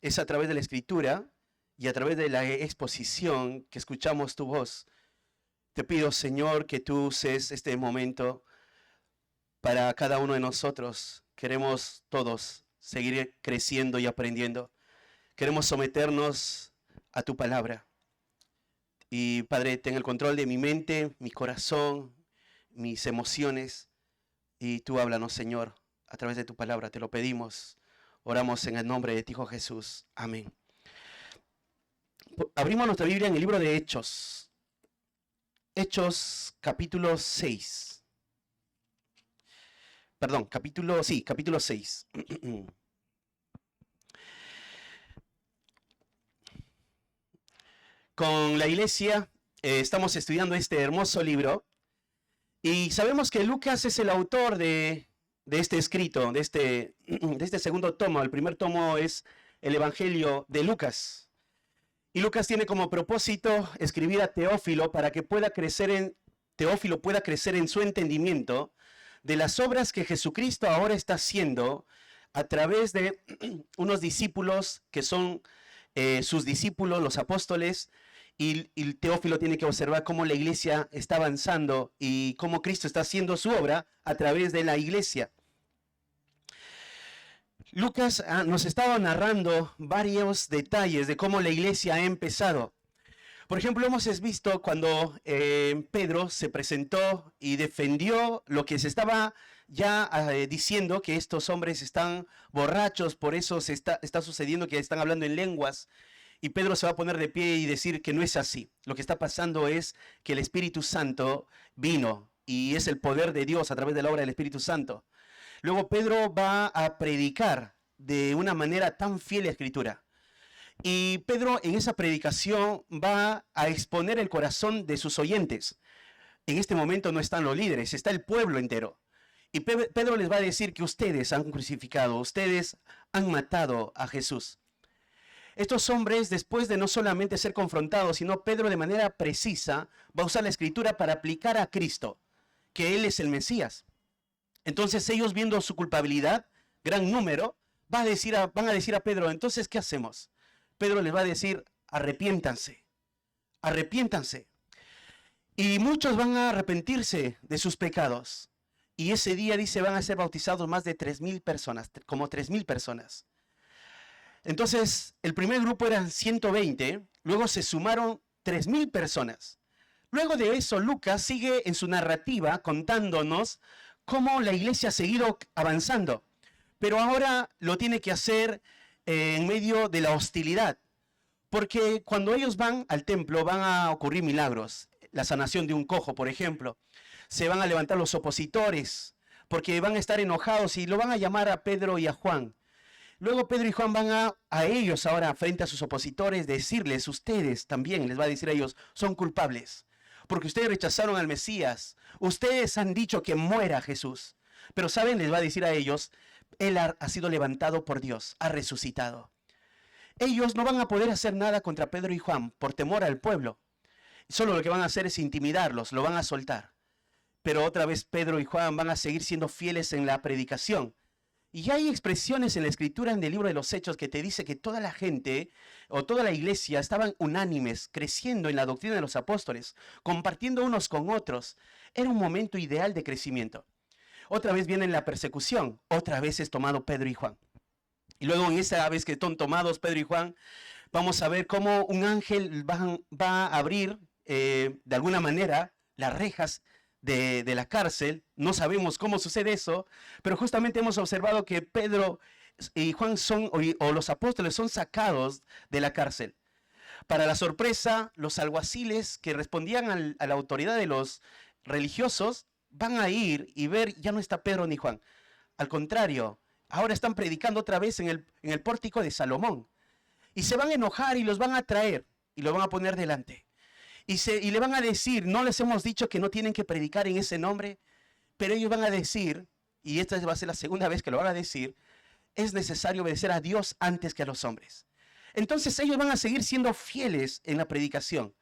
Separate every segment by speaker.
Speaker 1: es a través de la Escritura y a través de la exposición que escuchamos tu voz. Te pido, Señor, que tú uses este momento para cada uno de nosotros. Queremos todos seguir creciendo y aprendiendo. Queremos someternos a tu palabra. Y, Padre, ten el control de mi mente, mi corazón, mis emociones. Y tú háblanos, Señor, a través de tu palabra. Te lo pedimos. Oramos en el nombre de ti, Hijo Jesús. Amén. Abrimos nuestra Biblia en el libro de Hechos. Hechos, capítulo 6. Perdón, capítulo 6. Con la iglesia estamos estudiando este hermoso libro y sabemos que Lucas es el autor de este escrito, de este segundo tomo. El primer tomo es el Evangelio de Lucas. Y Lucas tiene como propósito escribir a Teófilo para que Teófilo pueda crecer en su entendimiento de las obras que Jesucristo ahora está haciendo a través de unos discípulos que son sus discípulos, los apóstoles, y Teófilo tiene que observar cómo la iglesia está avanzando y cómo Cristo está haciendo su obra a través de la iglesia. Lucas nos estaba narrando varios detalles de cómo la iglesia ha empezado. Por ejemplo, hemos visto cuando Pedro se presentó y defendió lo que se estaba ya diciendo, que estos hombres están borrachos, por eso está sucediendo que están hablando en lenguas. Y Pedro se va a poner de pie y decir que no es así. Lo que está pasando es que el Espíritu Santo vino y es el poder de Dios a través de la obra del Espíritu Santo. Luego Pedro va a predicar de una manera tan fiel a la Escritura. Y Pedro en esa predicación va a exponer el corazón de sus oyentes. En este momento no están los líderes, está el pueblo entero. Y Pedro les va a decir que ustedes han crucificado, ustedes han matado a Jesús. Estos hombres, después de no solamente ser confrontados, sino Pedro de manera precisa va a usar la Escritura para aplicar a Cristo, que Él es el Mesías. Entonces ellos, viendo su culpabilidad, gran número, van a decir a Pedro, entonces, ¿qué hacemos? Pedro les va a decir, arrepiéntanse, arrepiéntanse. Y muchos van a arrepentirse de sus pecados. Y ese día, dice, van a ser bautizados más de 3,000 personas, como 3,000 personas. Entonces, el primer grupo eran 120, luego se sumaron 3,000 personas. Luego de eso, Lucas sigue en su narrativa contándonos cómo la iglesia ha seguido avanzando. Pero ahora lo tiene que hacer en medio de la hostilidad. Porque cuando ellos van al templo van a ocurrir milagros. La sanación de un cojo, por ejemplo. Se van a levantar los opositores porque van a estar enojados y lo van a llamar a Pedro y a Juan. Luego Pedro y Juan van a ellos ahora frente a sus opositores decirles, ustedes también, les va a decir a ellos, son culpables. Porque ustedes rechazaron al Mesías. Ustedes han dicho que muera Jesús. Pero saben, les va a decir a ellos, Él ha sido levantado por Dios, ha resucitado. Ellos no van a poder hacer nada contra Pedro y Juan por temor al pueblo. Solo lo que van a hacer es intimidarlos, lo van a soltar. Pero otra vez Pedro y Juan van a seguir siendo fieles en la predicación. Y hay expresiones en la Escritura, en el libro de los Hechos, que te dice que toda la gente o toda la iglesia estaban unánimes, creciendo en la doctrina de los apóstoles, compartiendo unos con otros. Era un momento ideal de crecimiento. Otra vez viene la persecución, otra vez es tomado Pedro y Juan. Y luego en esa vez que son tomados Pedro y Juan, vamos a ver cómo un ángel va a abrir de alguna manera las rejas de la cárcel. No sabemos cómo sucede eso, pero justamente hemos observado que Pedro y Juan o los apóstoles son sacados de la cárcel. Para la sorpresa, los alguaciles que respondían a la autoridad de los religiosos van a ir y ver, ya no está Pedro ni Juan. Al contrario, ahora están predicando otra vez en el pórtico de Salomón. Y se van a enojar y los van a traer y los van a poner delante. Y le van a decir, no les hemos dicho que no tienen que predicar en ese nombre, pero ellos van a decir, y esta va a ser la segunda vez que lo van a decir, es necesario obedecer a Dios antes que a los hombres. Entonces ellos van a seguir siendo fieles en la predicación.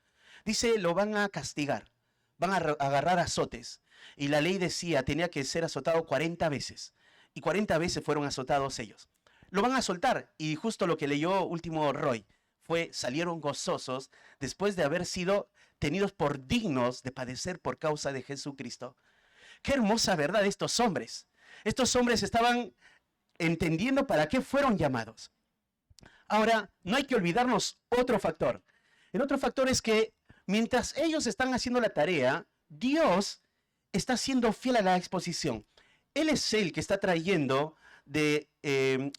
Speaker 1: Dice, lo van a castigar, van a agarrar azotes. Y la ley decía, tenía que ser azotado 40 veces. Y 40 veces fueron azotados ellos. lo van a soltar. Y justo lo que leyó último Roy fue, salieron gozosos después de haber sido tenidos por dignos de padecer por causa de Jesucristo. Qué hermosa verdad estos hombres. Estos hombres estaban entendiendo para qué fueron llamados. Ahora, no hay que olvidarnos otro factor. El otro factor es que mientras ellos están haciendo la tarea, Dios está siendo fiel a la exposición. Él es el que está trayendo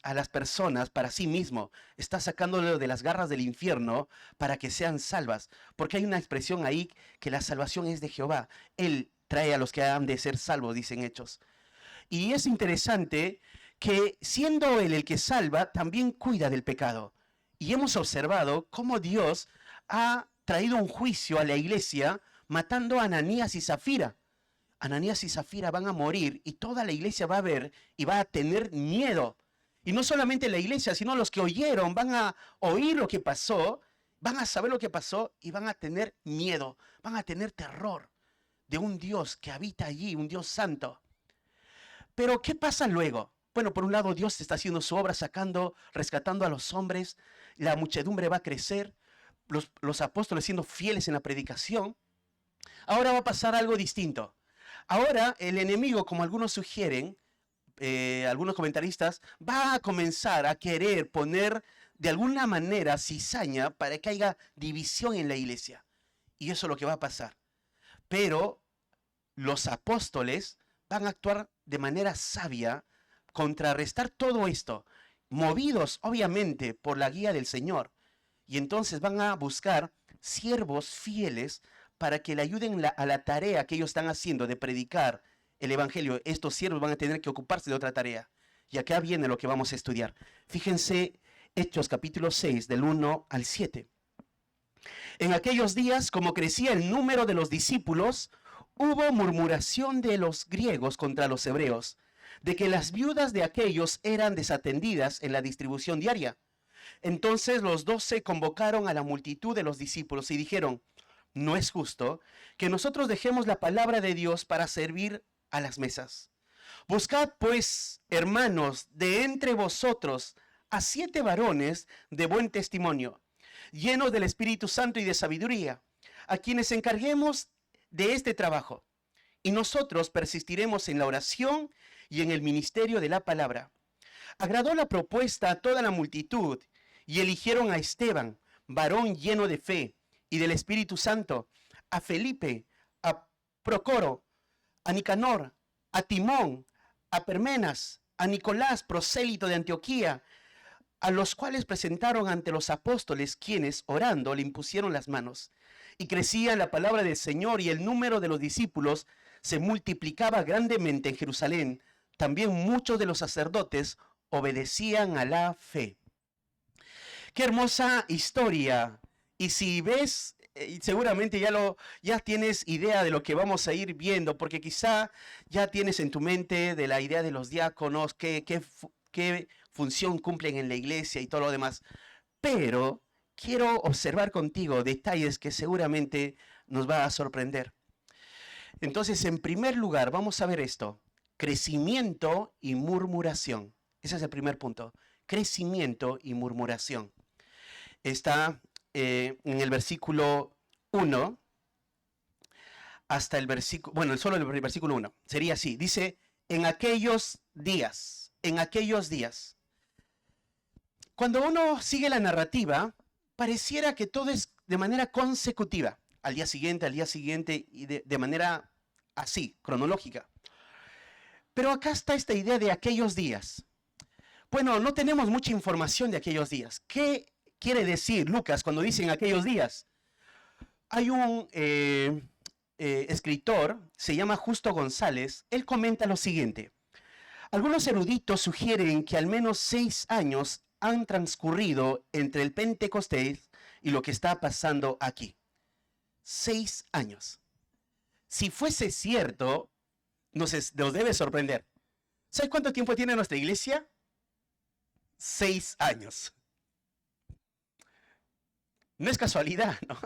Speaker 1: a las personas para sí mismo. Está sacándolo de las garras del infierno para que sean salvas. Porque hay una expresión ahí que la salvación es de Jehová. Él trae a los que han de ser salvos, dicen Hechos. Y es interesante que siendo Él el que salva, también cuida del pecado. Y hemos observado cómo Dios ha traído un juicio a la iglesia matando a Ananías y Zafira. Ananías y Zafira van a morir y toda la iglesia va a ver y va a tener miedo. Y no solamente la iglesia, sino los que oyeron van a oír lo que pasó, van a saber lo que pasó y van a tener miedo, van a tener terror de un Dios que habita allí, un Dios santo. Pero ¿qué pasa luego? Bueno, por un lado Dios está haciendo su obra, rescatando a los hombres, la muchedumbre va a crecer, los apóstoles siendo fieles en la predicación. Ahora va a pasar algo distinto. Ahora el enemigo, como algunos sugieren, algunos comentaristas, va a comenzar a querer poner de alguna manera cizaña para que haya división en la iglesia. Y eso es lo que va a pasar. Pero los apóstoles van a actuar de manera sabia, contrarrestar todo esto, movidos obviamente por la guía del Señor. Y entonces van a buscar siervos fieles para que le ayuden a la tarea que ellos están haciendo de predicar el evangelio. Estos siervos van a tener que ocuparse de otra tarea. Y acá viene lo que vamos a estudiar. Fíjense Hechos capítulo 6 del 1 al 7. En aquellos días, como crecía el número de los discípulos, hubo murmuración de los griegos contra los hebreos, de que las viudas de aquellos eran desatendidas en la distribución diaria. Entonces los 12 convocaron a la multitud de los discípulos y dijeron: no es justo que nosotros dejemos la palabra de Dios para servir a las mesas. Buscad pues, hermanos, de entre vosotros a 7 varones de buen testimonio, llenos del Espíritu Santo y de sabiduría, a quienes encarguemos de este trabajo. Y nosotros persistiremos en la oración y en el ministerio de la palabra. Agradó la propuesta a toda la multitud y eligieron a Esteban, varón lleno de fe y del Espíritu Santo, a Felipe, a Procoro, a Nicanor, a Timón, a Permenas, a Nicolás, prosélito de Antioquía, a los cuales presentaron ante los apóstoles, quienes, orando, le impusieron las manos. Y crecía la palabra del Señor, y el número de los discípulos se multiplicaba grandemente en Jerusalén. También muchos de los sacerdotes obedecían a la fe. Qué hermosa historia. Y si ves, seguramente ya tienes idea de lo que vamos a ir viendo, porque quizá ya tienes en tu mente de la idea de los diáconos, qué función cumplen en la iglesia y todo lo demás. Pero quiero observar contigo detalles que seguramente nos va a sorprender. Entonces, en primer lugar, vamos a ver esto: crecimiento y murmuración. Ese es el primer punto. Crecimiento y murmuración. Está en el versículo 1 hasta el versículo, bueno, solo el versículo 1. Sería así. Dice, en aquellos días. Cuando uno sigue la narrativa, pareciera que todo es de manera consecutiva. Al día siguiente y de manera así, cronológica. Pero acá está esta idea de aquellos días. Bueno, no tenemos mucha información de aquellos días. ¿Qué quiere decir Lucas cuando dice en aquellos días? Hay un escritor, se llama Justo González. Él comenta lo siguiente: algunos eruditos sugieren que al menos 6 años han transcurrido entre el Pentecostés y lo que está pasando aquí. 6 años. Si fuese cierto, nos debe sorprender. ¿Sabes cuánto tiempo tiene nuestra iglesia? 6 años. No es casualidad, ¿no?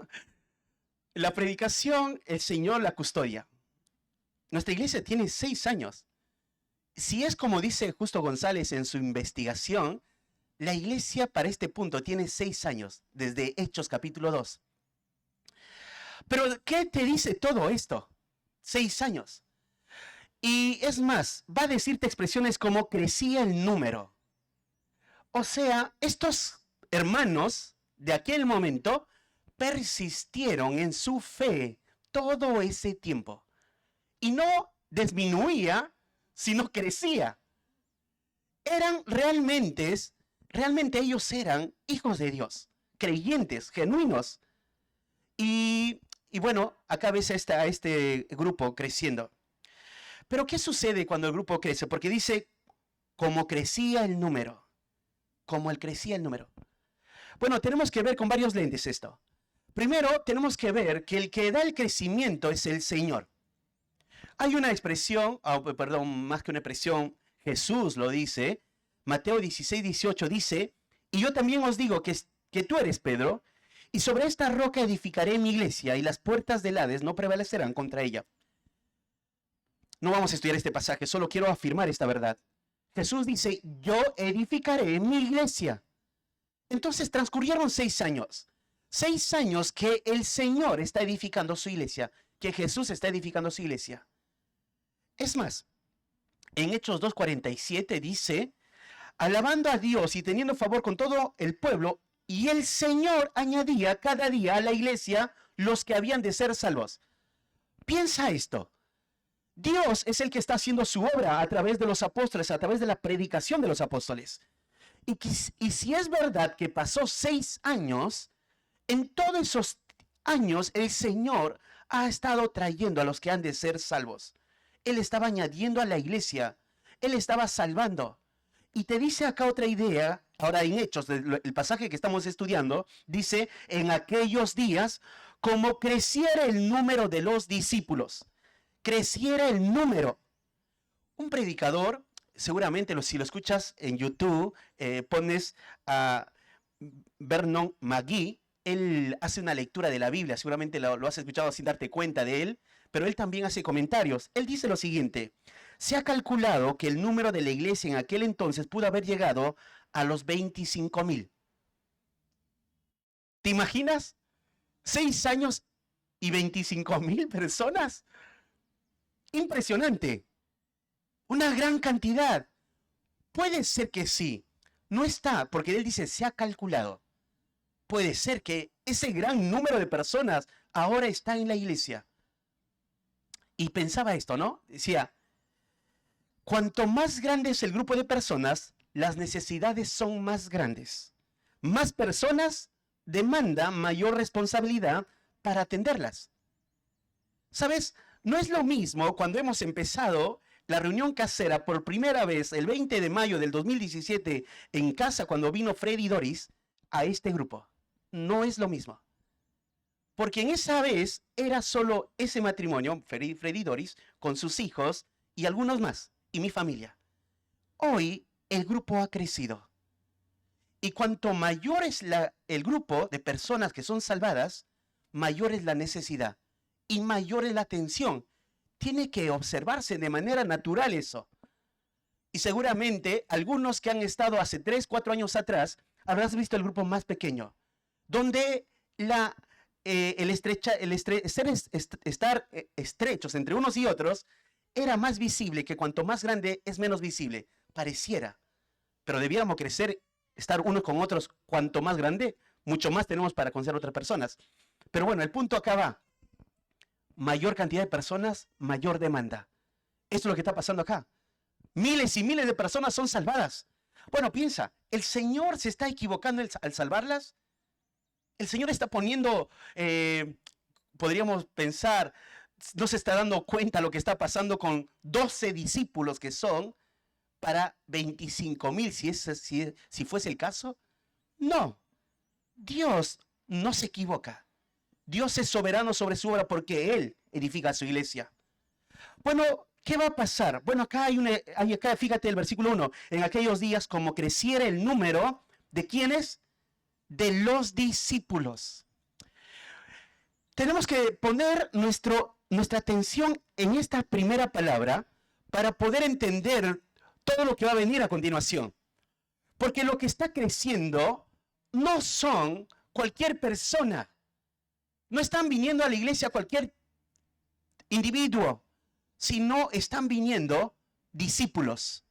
Speaker 1: La predicación, el Señor la custodia. Nuestra iglesia tiene 6 años. Si es como dice Justo González en su investigación, La iglesia para este punto tiene 6 años, desde Hechos capítulo 2. Pero ¿qué te dice todo esto? 6 años. Y es más, va a decirte expresiones como crecía el número. O sea, estos hermanos de aquel momento persistieron en su fe todo ese tiempo. Y no disminuía, sino crecía. Eran realmente ellos eran hijos de Dios, creyentes, genuinos. Y bueno, acá ves a este grupo creciendo. Pero ¿qué sucede cuando el grupo crece? Porque dice, como crecía el número. Como él crecía el número. Bueno, tenemos que ver con varios lentes esto. Primero, tenemos que ver que el que da el crecimiento es el Señor. Hay una expresión, más que una expresión, Jesús lo dice, Mateo 16, 18 dice, y yo también os digo que tú eres Pedro, y sobre esta roca edificaré mi iglesia, y las puertas del Hades no prevalecerán contra ella. No vamos a estudiar este pasaje, solo quiero afirmar esta verdad. Jesús dice, yo edificaré mi iglesia. Entonces transcurrieron 6 años. 6 años que el Señor está edificando su iglesia, que Jesús está edificando su iglesia. Es más, en Hechos 2:47 dice, alabando a Dios y teniendo favor con todo el pueblo, y el Señor añadía cada día a la iglesia los que habían de ser salvos. Piensa esto. Dios es el que está haciendo su obra a través de los apóstoles, a través de la predicación de los apóstoles. Y si es verdad que pasó 6 años, en todos esos años el Señor ha estado trayendo a los que han de ser salvos. Él estaba añadiendo a la iglesia. Él estaba salvando. Y te dice acá otra idea, ahora en Hechos, el pasaje que estamos estudiando, dice, en aquellos días, como creciera el número de los discípulos. Creciera el número. Un predicador, seguramente si lo escuchas en YouTube, pones a Vernon McGee, él hace una lectura de la Biblia, seguramente lo has escuchado sin darte cuenta de él, pero él también hace comentarios. Él dice lo siguiente, se ha calculado que el número de la iglesia en aquel entonces pudo haber llegado a los 25,000. ¿Te imaginas? 6 años y 25,000 personas. Impresionante. Una gran cantidad. Puede ser que sí. No está, porque él dice, se ha calculado. Puede ser que ese gran número de personas ahora está en la iglesia. Y pensaba esto, ¿no? Decía, cuanto más grande es el grupo de personas, las necesidades son más grandes. Más personas demanda mayor responsabilidad para atenderlas. ¿Sabes? No es lo mismo cuando hemos empezado la reunión casera por primera vez el 20 de mayo del 2017 en casa cuando vino Freddy Doris a este grupo. No es lo mismo. Porque en esa vez era solo ese matrimonio, Freddy Doris, con sus hijos y algunos más, y mi familia. Hoy el grupo ha crecido. Y cuanto mayor es el grupo de personas que son salvadas, mayor es la necesidad y mayor es la atención. Tiene que observarse de manera natural eso. Y seguramente algunos que han estado hace 3, 4 años atrás, habrás visto el grupo más pequeño, donde estar estrechos entre unos y otros era más visible que cuanto más grande es menos visible. Pareciera. Pero debiéramos crecer, estar unos con otros, cuanto más grande, mucho más tenemos para conocer a otras personas. Pero bueno, el punto acá va. Mayor cantidad de personas, mayor demanda. Esto es lo que está pasando acá. Miles y miles de personas son salvadas. Bueno, piensa, ¿el Señor se está equivocando al salvarlas? El Señor está poniendo, podríamos pensar, no se está dando cuenta lo que está pasando con 12 discípulos que son para 25,000, si fuese el caso. No, Dios no se equivoca. Dios es soberano sobre su obra porque Él edifica su iglesia. Bueno, ¿qué va a pasar? Bueno, acá acá, fíjate el versículo 1. En aquellos días, como creciera el número de ¿quiénes? De los discípulos. Tenemos que poner nuestra atención en esta primera palabra para poder entender todo lo que va a venir a continuación. Porque lo que está creciendo no son cualquier persona. No están viniendo a la iglesia cualquier individuo, sino están viniendo discípulos.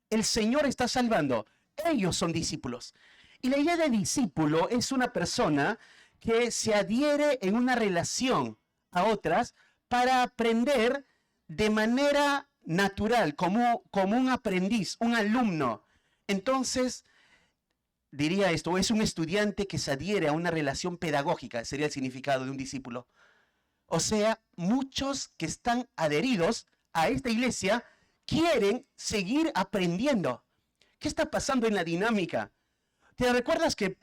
Speaker 1: El Señor está salvando. Ellos son discípulos. Y la idea de discípulo es una persona que se adhiere en una relación a otras para aprender de manera natural, como un aprendiz, un alumno. Entonces, diría esto, es un estudiante que se adhiere a una relación pedagógica, sería el significado de un discípulo. O sea, muchos que están adheridos a esta iglesia quieren seguir aprendiendo. ¿Qué está pasando en la dinámica? ¿Te recuerdas que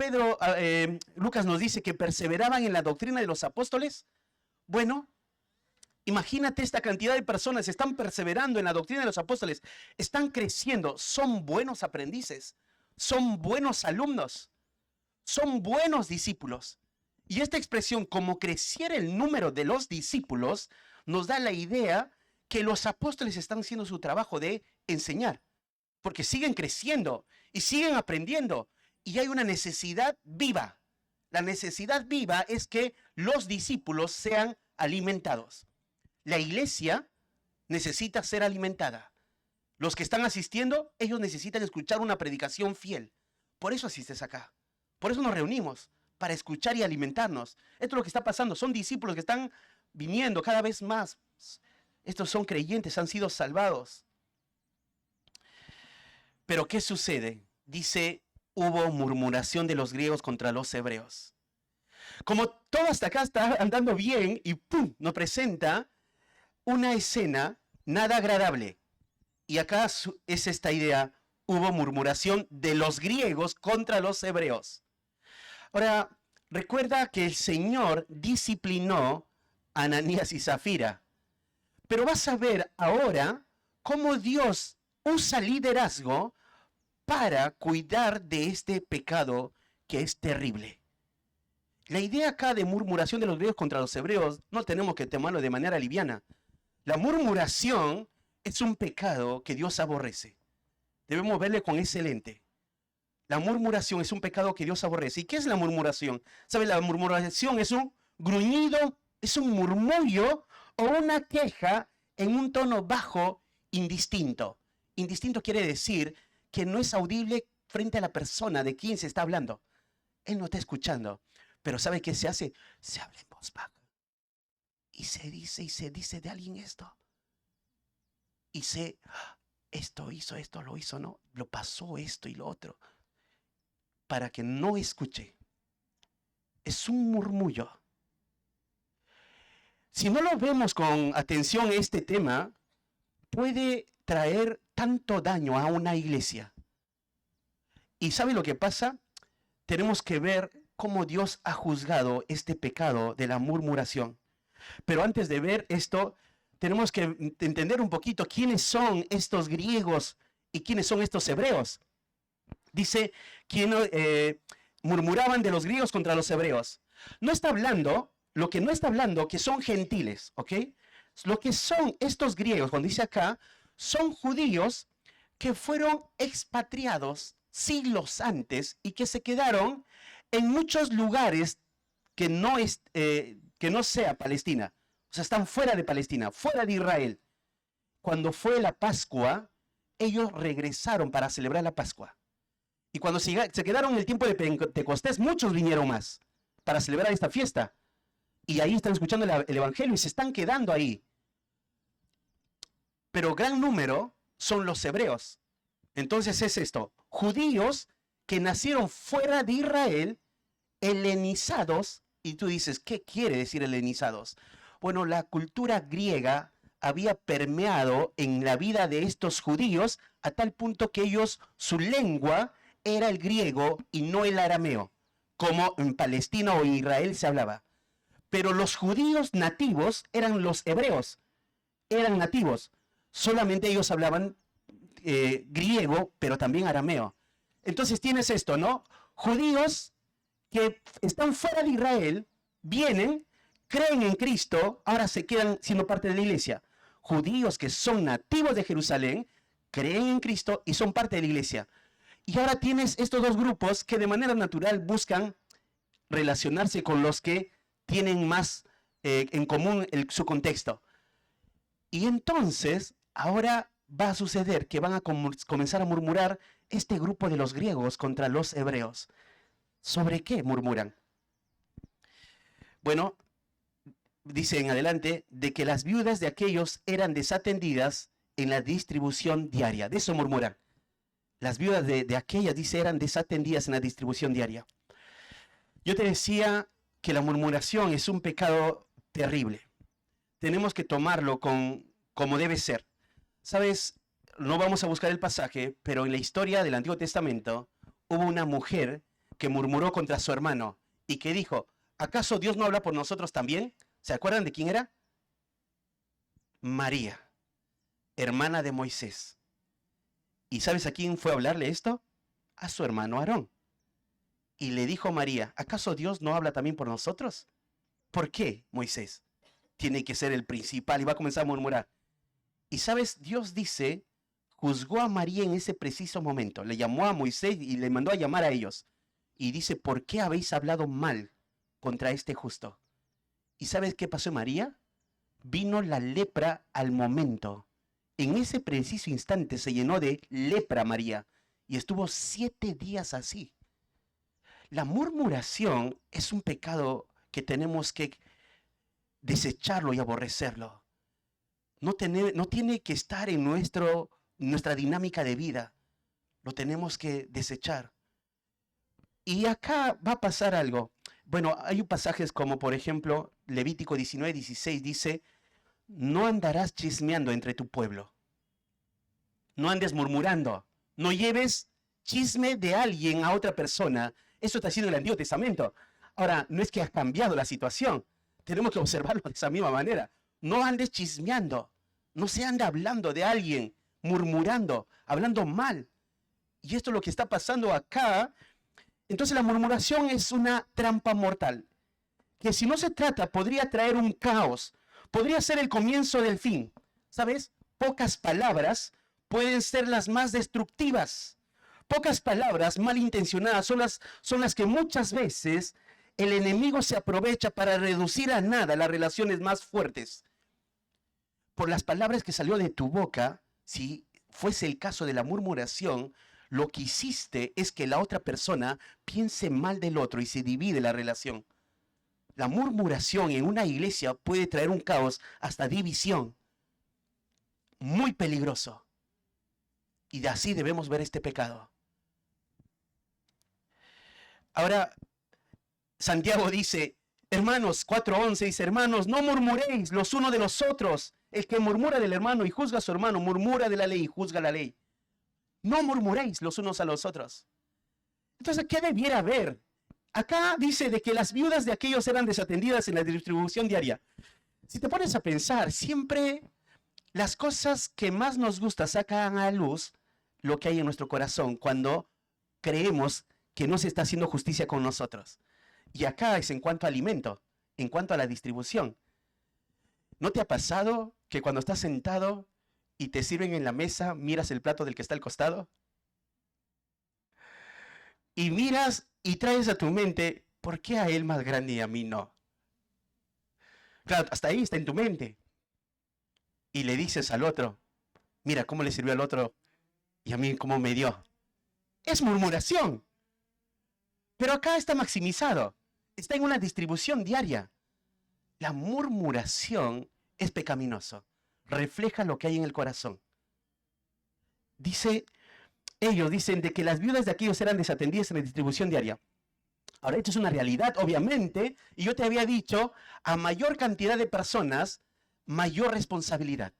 Speaker 1: Lucas nos dice que perseveraban en la doctrina de los apóstoles? Bueno, imagínate esta cantidad de personas, están perseverando en la doctrina de los apóstoles, están creciendo, son buenos aprendices, son buenos alumnos, son buenos discípulos. Y esta expresión, como creciera el número de los discípulos, nos da la idea que los apóstoles están haciendo su trabajo de enseñar, porque siguen creciendo y siguen aprendiendo. Y hay una necesidad viva. La necesidad viva es que los discípulos sean alimentados. La iglesia necesita ser alimentada. Los que están asistiendo, ellos necesitan escuchar una predicación fiel. Por eso asistes acá. Por eso nos reunimos, para escuchar y alimentarnos. Esto es lo que está pasando. Son discípulos que están viniendo cada vez más. Estos son creyentes, han sido salvados. Pero ¿qué sucede? Dice, hubo murmuración de los griegos contra los hebreos. Como todo hasta acá está andando bien y ¡pum!, nos presenta una escena nada agradable. Y acá es esta idea, hubo murmuración de los griegos contra los hebreos. Ahora, recuerda que el Señor disciplinó a Ananías y Zafira. Pero vas a ver ahora cómo Dios usa liderazgo para cuidar de este pecado que es terrible. La idea acá de murmuración de los griegos contra los hebreos no tenemos que tomarlo de manera liviana. La murmuración es un pecado que Dios aborrece. Debemos verle con ese lente. La murmuración es un pecado que Dios aborrece. ¿Y qué es la murmuración? ¿Sabe? La murmuración es un gruñido, es un murmullo o una queja en un tono bajo, indistinto. Indistinto quiere decir que no es audible frente a la persona de quien se está hablando. Él no está escuchando. Pero ¿sabe qué se hace? Se habla en voz baja. Y se dice de alguien esto. Y esto hizo, esto lo hizo, ¿no? Lo pasó esto y lo otro. Para que no escuche. Es un murmullo. Si no lo vemos con atención este tema, puede traer tanto daño a una iglesia. ¿Y sabe lo que pasa? Tenemos que ver cómo Dios ha juzgado este pecado de la murmuración. Pero antes de ver esto, tenemos que entender un poquito quiénes son estos griegos y quiénes son estos hebreos. Dice, murmuraban de los griegos contra los hebreos. No está hablando, lo que no está hablando, que son gentiles, ¿ok? Lo que son estos griegos, cuando dice acá, son judíos que fueron expatriados siglos antes y que se quedaron en muchos lugares que no sea Palestina. O sea, están fuera de Palestina, fuera de Israel. Cuando fue la Pascua, ellos regresaron para celebrar la Pascua. Y cuando se quedaron en el tiempo de Pentecostés, muchos vinieron más para celebrar esta fiesta. Y ahí están escuchando el Evangelio y se están quedando ahí. Pero gran número son los hebreos. Entonces es esto, judíos que nacieron fuera de Israel, helenizados, y tú dices, ¿qué quiere decir helenizados? Bueno, la cultura griega había permeado en la vida de estos judíos a tal punto que ellos, su lengua era el griego y no el arameo, como en Palestina o en Israel se hablaba. Pero los judíos nativos eran los hebreos, eran nativos. Solamente ellos hablaban griego, pero también arameo. Entonces tienes esto, ¿no? Judíos que están fuera de Israel, vienen, creen en Cristo, ahora se quedan siendo parte de la iglesia. Judíos que son nativos de Jerusalén, creen en Cristo y son parte de la iglesia. Y ahora tienes estos dos grupos que de manera natural buscan relacionarse con los que tienen más en común su contexto. Y entonces, ahora va a suceder que van a comenzar a murmurar este grupo de los griegos contra los hebreos. ¿Sobre qué murmuran? Bueno, dice en adelante, de que las viudas de aquellos eran desatendidas en la distribución diaria. De eso murmuran. Las viudas de aquellas, dice, eran desatendidas en la distribución diaria. Yo te decía que la murmuración es un pecado terrible. Tenemos que tomarlo como debe ser. ¿Sabes? No vamos a buscar el pasaje, pero en la historia del Antiguo Testamento hubo una mujer que murmuró contra su hermano y que dijo, ¿acaso Dios no habla por nosotros también? ¿Se acuerdan de quién era? María, hermana de Moisés. ¿Y sabes a quién fue a hablarle esto? A su hermano Aarón. Y le dijo María, ¿acaso Dios no habla también por nosotros? ¿Por qué Moisés tiene que ser el principal? Y va a comenzar a murmurar. Y sabes, Dios dice, juzgó a María en ese preciso momento. Le llamó a Moisés y le mandó a llamar a ellos. Y dice, ¿por qué habéis hablado mal contra este justo? ¿Y sabes qué pasó en María? Vino la lepra al momento. En ese preciso instante se llenó de lepra María. Y estuvo 7 días así. La murmuración es un pecado que tenemos que desecharlo y aborrecerlo. No tiene que estar en nuestra dinámica de vida. Lo tenemos que desechar. Y acá va a pasar algo. Bueno, hay pasajes como, por ejemplo, Levítico 19:16 dice, no andarás chismeando entre tu pueblo. No andes murmurando. No lleves chisme de alguien a otra persona. Eso está haciendo el Antiguo Testamento. Ahora, no es que ha cambiado la situación. Tenemos que observarlo de esa misma manera. No andes chismeando. No se anda hablando de alguien, murmurando, hablando mal. Y esto es lo que está pasando acá. Entonces la murmuración es una trampa mortal. Que si no se trata, podría traer un caos. Podría ser el comienzo del fin. ¿Sabes? Pocas palabras pueden ser las más destructivas. Pocas palabras malintencionadas son las que muchas veces el enemigo se aprovecha para reducir a nada las relaciones más fuertes. Por las palabras que salió de tu boca, si fuese el caso de la murmuración, lo que hiciste es que la otra persona piense mal del otro y se divide la relación. La murmuración en una iglesia puede traer un caos, hasta división. Muy peligroso. Y de así debemos ver este pecado. Ahora, Santiago dice, hermanos, 4:11 dice, hermanos, no murmuréis los unos de los otros. El que murmura del hermano y juzga a su hermano, murmura de la ley y juzga la ley. No murmuréis los unos a los otros. Entonces, ¿qué debiera haber? Acá dice de que las viudas de aquellos eran desatendidas en la distribución diaria. Si te pones a pensar, siempre las cosas que más nos gusta sacan a luz lo que hay en nuestro corazón cuando creemos que no se está haciendo justicia con nosotros. Y acá es en cuanto a alimento, en cuanto a la distribución. ¿No te ha pasado que cuando estás sentado y te sirven en la mesa, miras el plato del que está al costado? Y miras y traes a tu mente, ¿por qué a él más grande y a mí no? Claro, hasta ahí está en tu mente. Y le dices al otro, mira cómo le sirvió al otro y a mí cómo me dio. Es murmuración. Pero acá está maximizado. Está en una distribución diaria. La murmuración es pecaminoso. Refleja lo que hay en el corazón. Ellos dicen de que las viudas de aquellos eran desatendidas en la distribución diaria. Ahora, esto es una realidad, obviamente, y yo te había dicho, a mayor cantidad de personas, mayor responsabilidad.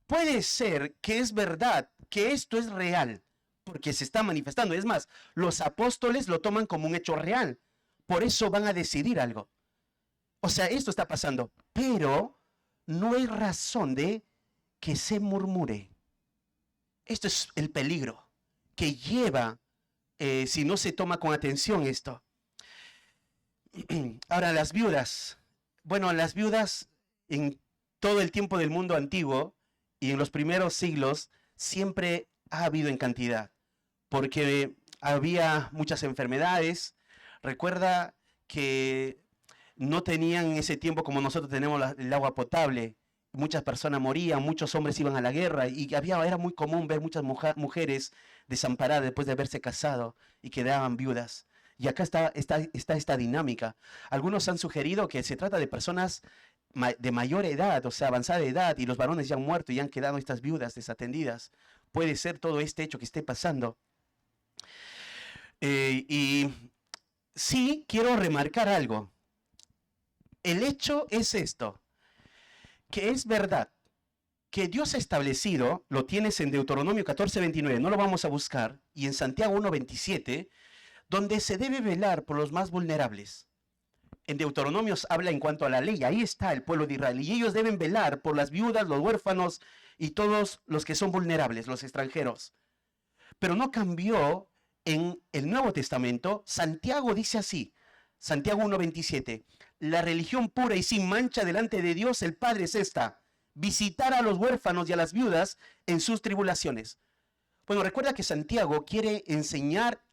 Speaker 1: Puede ser que es verdad, que esto es real, porque se está manifestando. Es más, los apóstoles lo toman como un hecho real. Por eso van a decidir algo. O sea, esto está pasando, pero no hay razón de que se murmure. Esto es el peligro que lleva, si no se toma con atención esto. Ahora, las viudas. Bueno, las viudas en todo el tiempo del mundo antiguo y en los primeros siglos siempre ha habido en cantidad. porque había muchas enfermedades. Recuerda que no tenían en ese tiempo como nosotros tenemos el agua potable. Muchas personas morían, muchos hombres iban a la guerra y era muy común ver muchas mujeres desamparadas después de haberse casado y quedaban viudas. Y acá está esta dinámica. Algunos han sugerido que se trata de personas de mayor edad, o sea, avanzada edad, y los varones ya han muerto y han quedado estas viudas desatendidas. Puede ser todo este hecho que esté pasando. Y sí, quiero remarcar algo. El hecho es esto, que es verdad que Dios ha establecido, lo tienes en Deuteronomio 14:29, no lo vamos a buscar, y en Santiago 1:27, donde se debe velar por los más vulnerables. En Deuteronomio habla en cuanto a la ley, ahí está el pueblo de Israel, y ellos deben velar por las viudas, los huérfanos y todos los que son vulnerables, los extranjeros. Pero no cambió en el Nuevo Testamento. Santiago dice así, Santiago 1:27, la religión pura y sin mancha delante de Dios el Padre es esta, visitar a los huérfanos y a las viudas en sus tribulaciones. Bueno, recuerda que Santiago quiere enseñar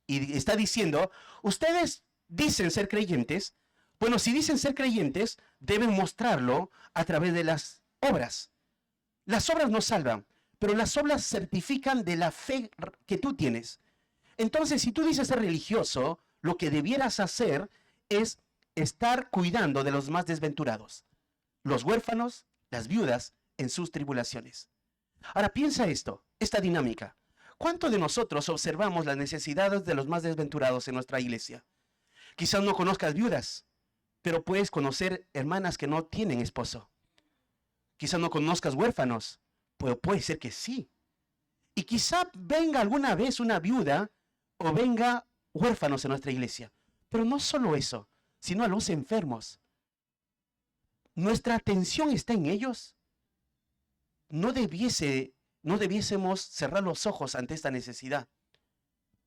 Speaker 1: y está diciendo, ustedes dicen ser creyentes. Bueno, si dicen ser creyentes, deben mostrarlo a través de las obras. Las obras no salvan, pero las obras certifican de la fe que tú tienes. Entonces, si tú dices ser religioso, lo que debieras hacer es estar cuidando de los más desventurados, los huérfanos, las viudas en sus tribulaciones. Ahora piensa esta dinámica. ¿Cuánto de nosotros observamos las necesidades de los más desventurados en nuestra iglesia? Quizás no conozcas viudas, pero puedes conocer hermanas que no tienen esposo. Quizás no conozcas huérfanos, pero puede ser que sí. Y quizá venga alguna vez una viuda o venga huérfanos en nuestra iglesia. Pero no solo eso, sino a los enfermos. Nuestra atención está en ellos. No debiésemos cerrar los ojos ante esta necesidad.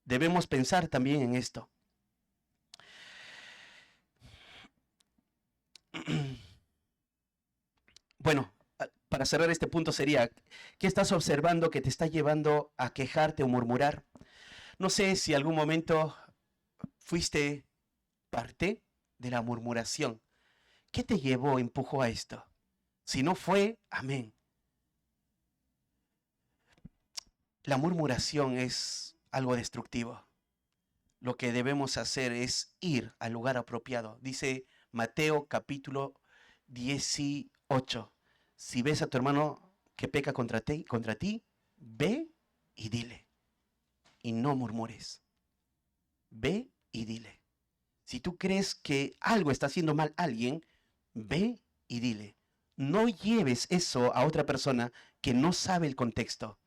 Speaker 1: Debemos pensar también en esto. Bueno, para cerrar este punto sería, ¿qué estás observando que te está llevando a quejarte o murmurar? No sé si algún momento fuiste parte de la murmuración. ¿Qué te llevó, empujó a esto? Si no fue, amén. La murmuración es algo destructivo. Lo que debemos hacer es ir al lugar apropiado. Dice Mateo capítulo 18. Si ves a tu hermano que peca contra ti, ve y dile. Y no murmures. Ve y dile. Si tú crees que algo está haciendo mal a alguien, ve y dile. No lleves eso a otra persona que no sabe el contexto,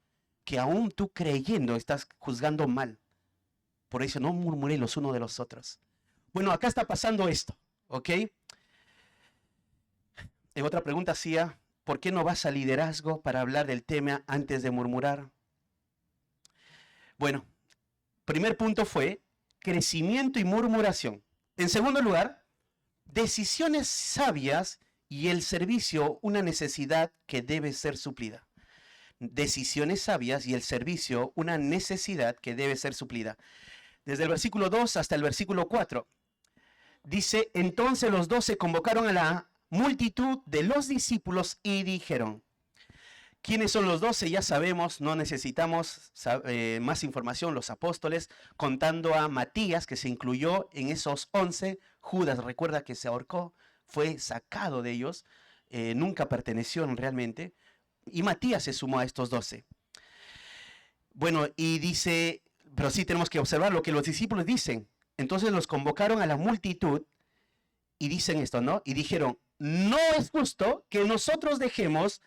Speaker 1: que aún tú creyendo estás juzgando mal. Por eso no murmuréis los unos de los otros. Bueno, acá está pasando esto, ¿ok? En otra pregunta hacía, ¿por qué no vas a liderazgo para hablar del tema antes de murmurar? Bueno, primer punto fue crecimiento y murmuración. En segundo lugar, decisiones sabias y el servicio, una necesidad que debe ser suplida. Decisiones sabias y el servicio, una necesidad que debe ser suplida. Desde el versículo 2 hasta el versículo 4. Dice, entonces los 12 convocaron a la multitud de los discípulos y dijeron, ¿quiénes son los 12? Ya sabemos, no necesitamos más información, los apóstoles, contando a Matías, que se incluyó en esos 11, Judas, recuerda que se ahorcó, fue sacado de ellos, nunca pertenecieron realmente, y Matías se sumó a estos 12. Bueno, y dice, pero sí tenemos que observar lo que los discípulos dicen. Entonces los convocaron a la multitud y dicen esto, ¿no? Y dijeron, no es justo que nosotros dejemos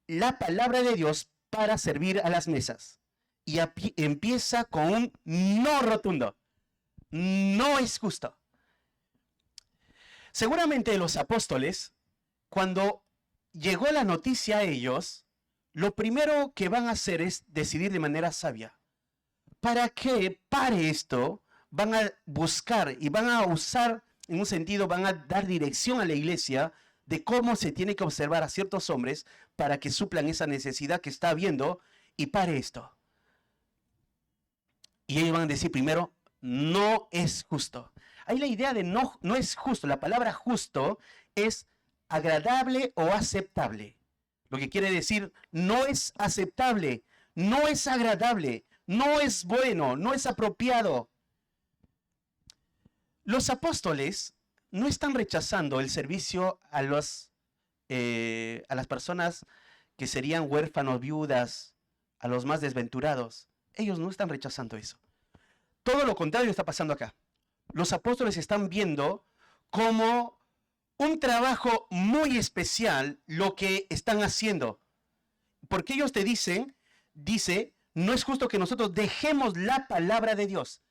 Speaker 1: la palabra de Dios para servir a las mesas. Y empieza con un no rotundo. No es justo. Seguramente los apóstoles, cuando llegó la noticia a ellos, lo primero que van a hacer es decidir de manera sabia. Para que pare esto, van a buscar y van a usar, en un sentido, van a dar dirección a la iglesia de cómo se tiene que observar a ciertos hombres para que suplan esa necesidad que está habiendo y pare esto. Y ellos van a decir primero, no es justo. Ahí la idea de no es justo, la palabra justo es agradable o aceptable. Lo que quiere decir, no es aceptable, no es agradable, no es bueno, no es apropiado. Los apóstoles no están rechazando el servicio a las personas que serían huérfanos, viudas, a los más desventurados. Ellos no están rechazando eso. Todo lo contrario está pasando acá. Los apóstoles están viendo como un trabajo muy especial lo que están haciendo. Porque ellos te dice, no es justo que nosotros dejemos la palabra de Dios.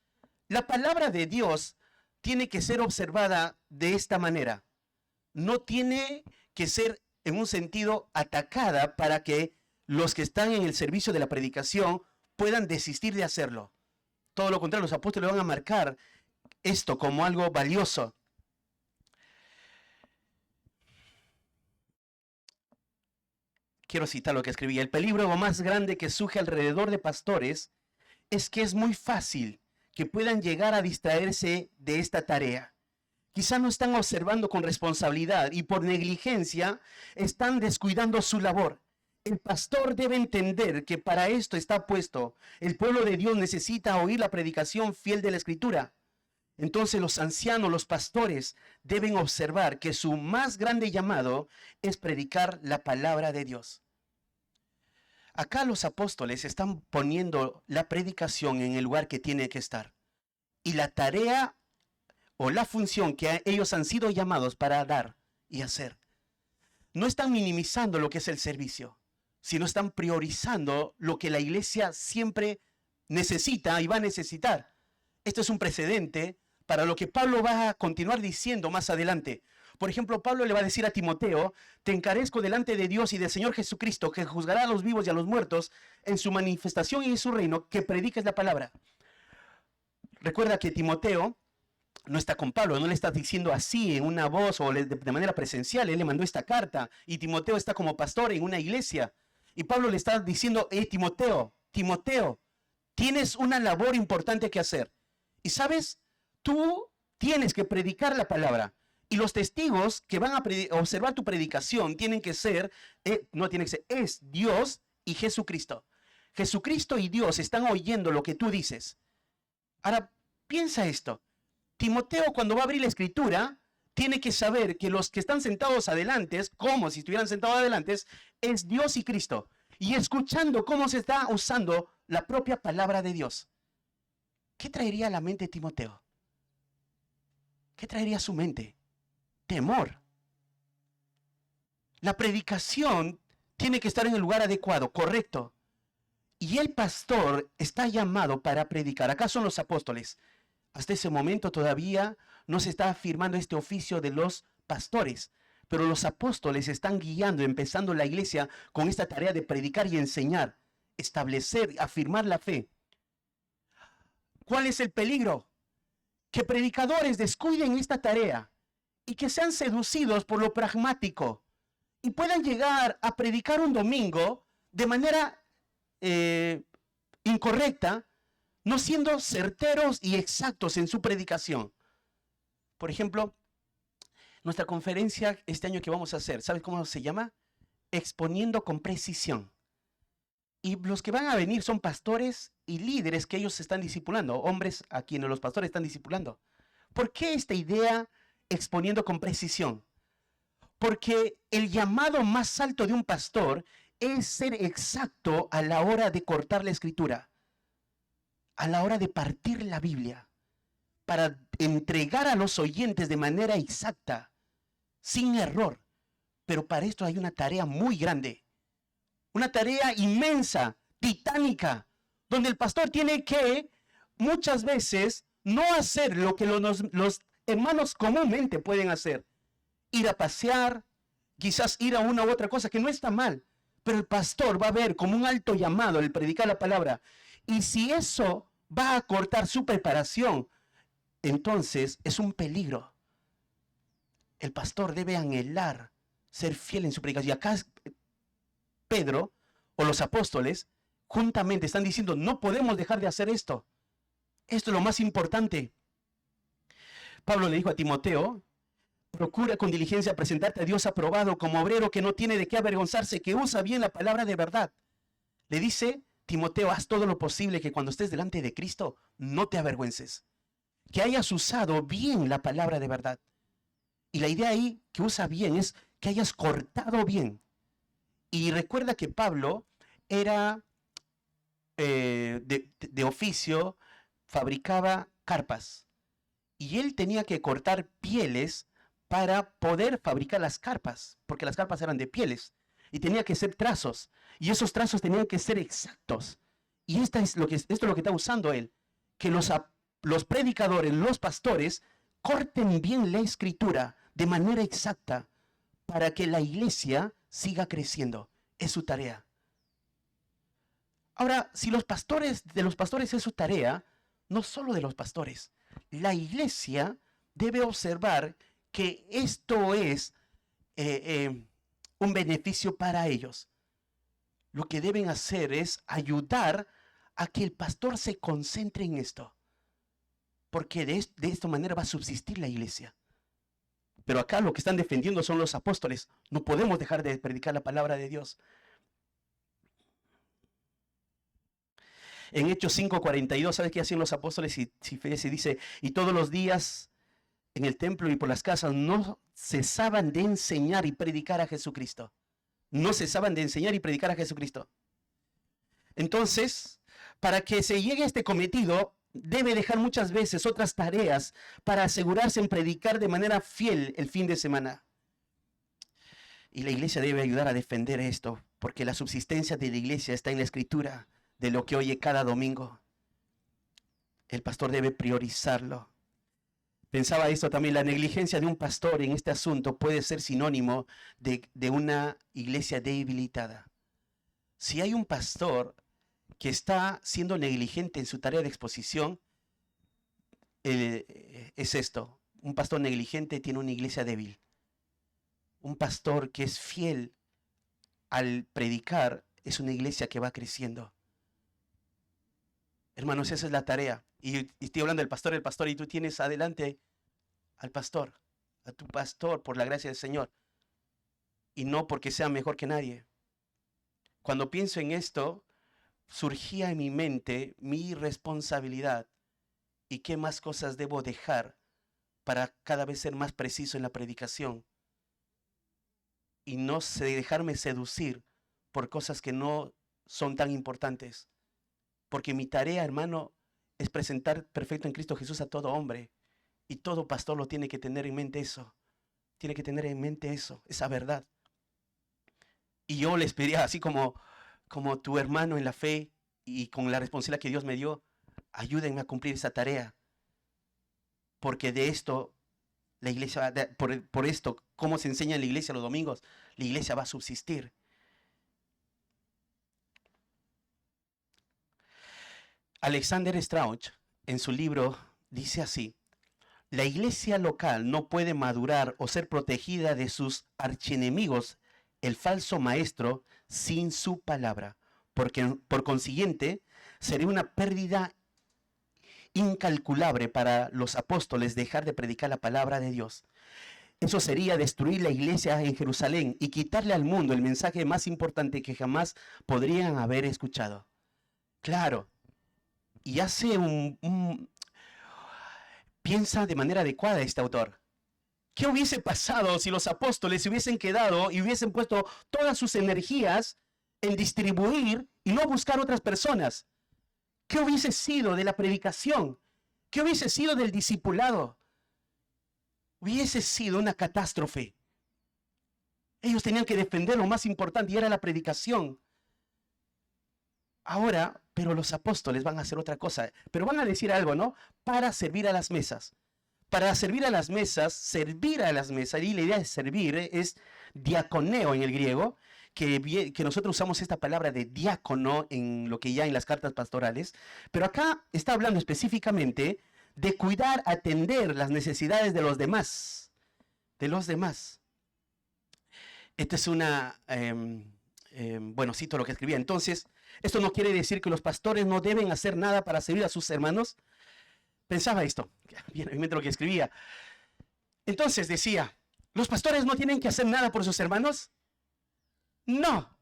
Speaker 1: La palabra de Dios tiene que ser observada de esta manera. No tiene que ser en un sentido atacada para que los que están en el servicio de la predicación puedan desistir de hacerlo. Todo lo contrario, los apóstoles van a marcar esto como algo valioso. Quiero citar lo que escribí. El peligro más grande que surge alrededor de pastores es que es muy fácil que puedan llegar a distraerse de esta tarea. Quizá no están observando con responsabilidad y por negligencia están descuidando su labor. El pastor debe entender que para esto está puesto. El pueblo de Dios necesita oír la predicación fiel de la Escritura. Entonces los ancianos, los pastores, deben observar que su más grande llamado es predicar la palabra de Dios. Acá los apóstoles están poniendo la predicación en el lugar que tiene que estar. Y la tarea o la función que ellos han sido llamados para dar y hacer. No están minimizando lo que es el servicio, sino están priorizando lo que la iglesia siempre necesita y va a necesitar. Esto es un precedente para lo que Pablo va a continuar diciendo más adelante. Por ejemplo, Pablo le va a decir a Timoteo, te encarezco delante de Dios y del Señor Jesucristo, que juzgará a los vivos y a los muertos en su manifestación y en su reino, que prediques la palabra. Recuerda que Timoteo no está con Pablo, no le está diciendo así en una voz o de manera presencial. Él le mandó esta carta y Timoteo está como pastor en una iglesia. Y Pablo le está diciendo, Timoteo, tienes una labor importante que hacer. Y sabes, tú tienes que predicar la palabra. Y los testigos que van a observar tu predicación tienen que ser, es Dios y Jesucristo. Jesucristo y Dios están oyendo lo que tú dices. Ahora, piensa esto. Timoteo, cuando va a abrir la escritura, tiene que saber que los que están sentados adelante, como si estuvieran sentados adelante, es Dios y Cristo. Y escuchando cómo se está usando la propia palabra de Dios. ¿Qué traería a la mente Timoteo? ¿Qué traería a su mente? Temor. La predicación tiene que estar en el lugar adecuado, correcto. Y el pastor está llamado para predicar. Acá son los apóstoles. Hasta ese momento todavía no se está afirmando este oficio de los pastores. Pero los apóstoles están guiando, empezando la iglesia con esta tarea de predicar y enseñar, establecer, afirmar la fe. ¿Cuál es el peligro? Que predicadores descuiden esta tarea y que sean seducidos por lo pragmático y puedan llegar a predicar un domingo de manera incorrecta, no siendo certeros y exactos en su predicación. Por ejemplo, nuestra conferencia este año que vamos a hacer, ¿sabes cómo se llama? Exponiendo con precisión. Y los que van a venir son pastores y líderes que ellos están discipulando, hombres a quienes los pastores están discipulando. ¿Por qué esta idea exponiendo con precisión? Porque el llamado más alto de un pastor es ser exacto a la hora de cortar la escritura, a la hora de partir la Biblia, para entregar a los oyentes de manera exacta, sin error. Pero para esto hay una tarea muy grande, una tarea inmensa, titánica, donde el pastor tiene que muchas veces no hacer lo que los hermanos comúnmente pueden hacer. Ir a pasear, quizás ir a una u otra cosa que no está mal, pero el pastor va a ver como un alto llamado el predicar la palabra. Y si eso va a cortar su preparación, entonces es un peligro. El pastor debe anhelar ser fiel en su predicación. Y acá Pedro o los apóstoles juntamente están diciendo, no podemos dejar de hacer esto. Esto es lo más importante. Pablo le dijo a Timoteo, procura con diligencia presentarte a Dios aprobado como obrero que no tiene de qué avergonzarse, que usa bien la palabra de verdad. Le dice, Timoteo, haz todo lo posible que cuando estés delante de Cristo no te avergüences. Que hayas usado bien la palabra de verdad. Y la idea ahí que usa bien es que hayas cortado bien. Y recuerda que Pablo era de oficio, fabricaba carpas. Y él tenía que cortar pieles para poder fabricar las carpas, porque las carpas eran de pieles. Y tenía que ser trazos. Y esos trazos tenían que ser exactos. Y esto es lo que está usando él. Que los predicadores, los pastores, corten bien la escritura de manera exacta para que la iglesia siga creciendo. Es su tarea. Ahora, si de los pastores es su tarea, no solo de los pastores, la iglesia debe observar que esto es un beneficio para ellos. Lo que deben hacer es ayudar a que el pastor se concentre en esto, porque de esta manera va a subsistir la iglesia. Pero acá lo que están defendiendo son los apóstoles. No podemos dejar de predicar la palabra de Dios. En Hechos 5:42, ¿sabes qué hacían los apóstoles? Se dice, y todos los días en el templo y por las casas no cesaban de enseñar y predicar a Jesucristo. No cesaban de enseñar y predicar a Jesucristo. Entonces, para que se llegue a este cometido, debe dejar muchas veces otras tareas para asegurarse en predicar de manera fiel el fin de semana. Y la iglesia debe ayudar a defender esto, porque la subsistencia de la iglesia está en la escritura, de lo que oye cada domingo. El pastor debe priorizarlo. Pensaba esto también, la negligencia de un pastor en este asunto puede ser sinónimo de una iglesia debilitada. Si hay un pastor que está siendo negligente en su tarea de exposición, es esto. Un pastor negligente tiene una iglesia débil. Un pastor que es fiel al predicar es una iglesia que va creciendo. Hermanos, esa es la tarea. Y estoy hablando del pastor, y tú tienes adelante al pastor, a tu pastor por la gracia del Señor. Y no porque sea mejor que nadie. Cuando pienso en esto, surgía en mi mente mi responsabilidad y qué más cosas debo dejar para cada vez ser más preciso en la predicación y no dejarme seducir por cosas que no son tan importantes. Porque mi tarea, hermano, es presentar perfecto en Cristo Jesús a todo hombre. Y todo pastor lo tiene que tener en mente eso. Tiene que tener en mente eso, esa verdad. Y yo les pediría, así como tu hermano en la fe y con la responsabilidad que Dios me dio, ayúdenme a cumplir esa tarea. Porque de esto, la iglesia, por esto, cómo se enseña en la iglesia los domingos, la iglesia va a subsistir. Alexander Strauch, en su libro, dice así: la iglesia local no puede madurar o ser protegida de sus archienemigos, el falso maestro, sin su palabra. Porque, por consiguiente, sería una pérdida incalculable para los apóstoles dejar de predicar la palabra de Dios. Eso sería destruir la iglesia en Jerusalén y quitarle al mundo el mensaje más importante que jamás podrían haber escuchado. Claro, y hace piensa de manera adecuada este autor. ¿Qué hubiese pasado si los apóstoles se hubiesen quedado y hubiesen puesto todas sus energías en distribuir y no buscar otras personas? ¿Qué hubiese sido de la predicación? ¿Qué hubiese sido del discipulado? Hubiese sido una catástrofe. Ellos tenían que defender lo más importante y era la predicación. Ahora, pero los apóstoles van a hacer otra cosa, pero van a decir algo, ¿no? Para servir a las mesas. Para servir a las mesas, y la idea de servir es diaconeo en el griego, que nosotros usamos esta palabra de diácono en lo que ya en las cartas pastorales, pero acá está hablando específicamente de cuidar, atender las necesidades de los demás, Esta es una, cito lo que escribía. Entonces, esto no quiere decir que los pastores no deben hacer nada para servir a sus hermanos, pensaba esto, bien, mientras lo que escribía. Entonces decía, ¿los pastores no tienen que hacer nada por sus hermanos? No,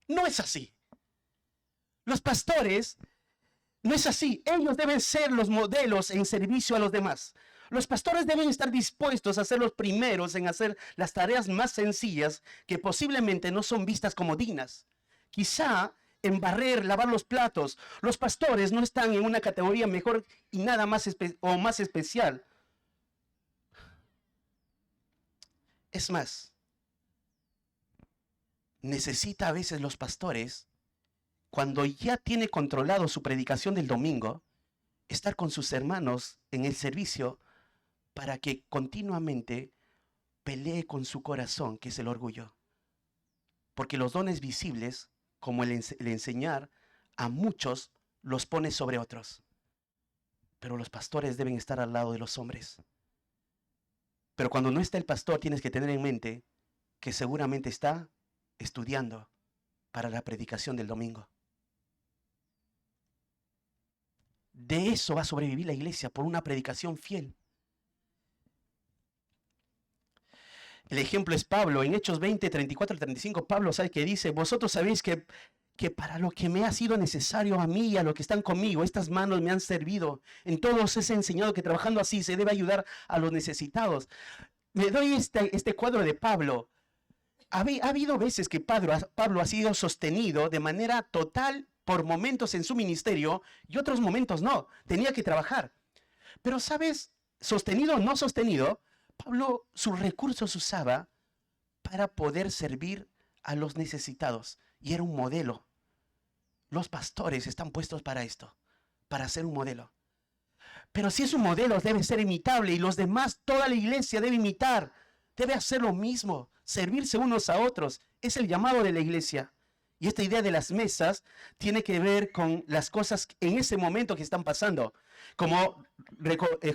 Speaker 1: no es así. Los pastores, no es así. Ellos deben ser los modelos en servicio a los demás. Los pastores deben estar dispuestos a ser los primeros en hacer las tareas más sencillas que posiblemente no son vistas como dignas. Quizá en barrer, lavar los platos. Los pastores no están en una categoría mejor y nada más o más especial. Es más, necesita a veces los pastores, cuando ya tiene controlado su predicación del domingo, estar con sus hermanos en el servicio para que continuamente pelee con su corazón, que es el orgullo. Porque los dones visibles, como el enseñar, a muchos los pone sobre otros. Pero los pastores deben estar al lado de los hombres. Pero cuando no está el pastor, tienes que tener en mente que seguramente está estudiando para la predicación del domingo. De eso va a sobrevivir la iglesia, por una predicación fiel. El ejemplo es Pablo. En Hechos 20, 34 al 35, Pablo sabe que dice: vosotros sabéis que para lo que me ha sido necesario a mí y a los que están conmigo, estas manos me han servido. En todos os he enseñado que trabajando así se debe ayudar a los necesitados. Me doy este cuadro de Pablo. Ha habido veces que Pablo ha sido sostenido de manera total por momentos en su ministerio y otros momentos no. Tenía que trabajar. Pero, ¿sabes? Sostenido o no sostenido, Pablo sus recursos usaba para poder servir a los necesitados. Y era un modelo. Los pastores están puestos para esto, para ser un modelo. Pero si es un modelo, debe ser imitable y los demás, toda la iglesia debe imitar. Debe hacer lo mismo, servirse unos a otros. Es el llamado de la iglesia. Y esta idea de las mesas tiene que ver con las cosas en ese momento que están pasando. Como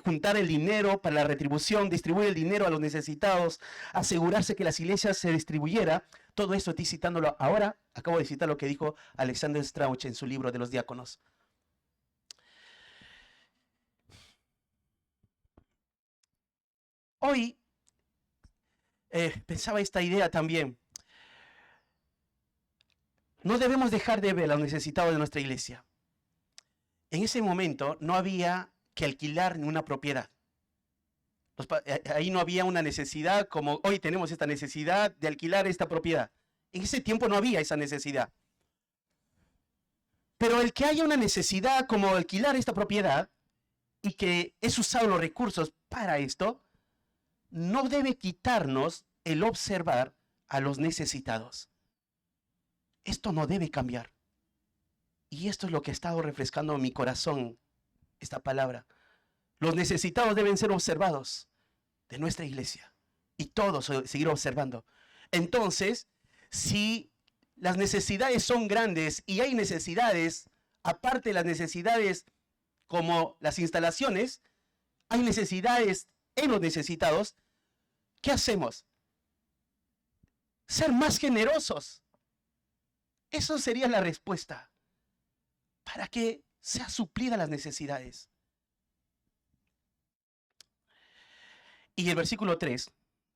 Speaker 1: juntar el dinero para la retribución, distribuir el dinero a los necesitados, asegurarse que las iglesias se distribuyera. Todo esto estoy citándolo ahora. Acabo de citar lo que dijo Alexander Strauch en su libro de los diáconos. Hoy pensaba esta idea también. No debemos dejar de ver a los necesitados de nuestra iglesia. En ese momento no había que alquilar ni una propiedad. Ahí no había una necesidad como hoy tenemos esta necesidad de alquilar esta propiedad. En ese tiempo no había esa necesidad. Pero el que haya una necesidad como alquilar esta propiedad y que es usado los recursos para esto, no debe quitarnos el observar a los necesitados. Esto no debe cambiar. Y esto es lo que ha estado refrescando mi corazón, esta palabra. Los necesitados deben ser observados de nuestra iglesia. Y todos seguir observando. Entonces, si las necesidades son grandes y hay necesidades, aparte de las necesidades como las instalaciones, hay necesidades en los necesitados, ¿qué hacemos? Ser más generosos. Eso sería la respuesta para que sea suplida las necesidades. Y el versículo 3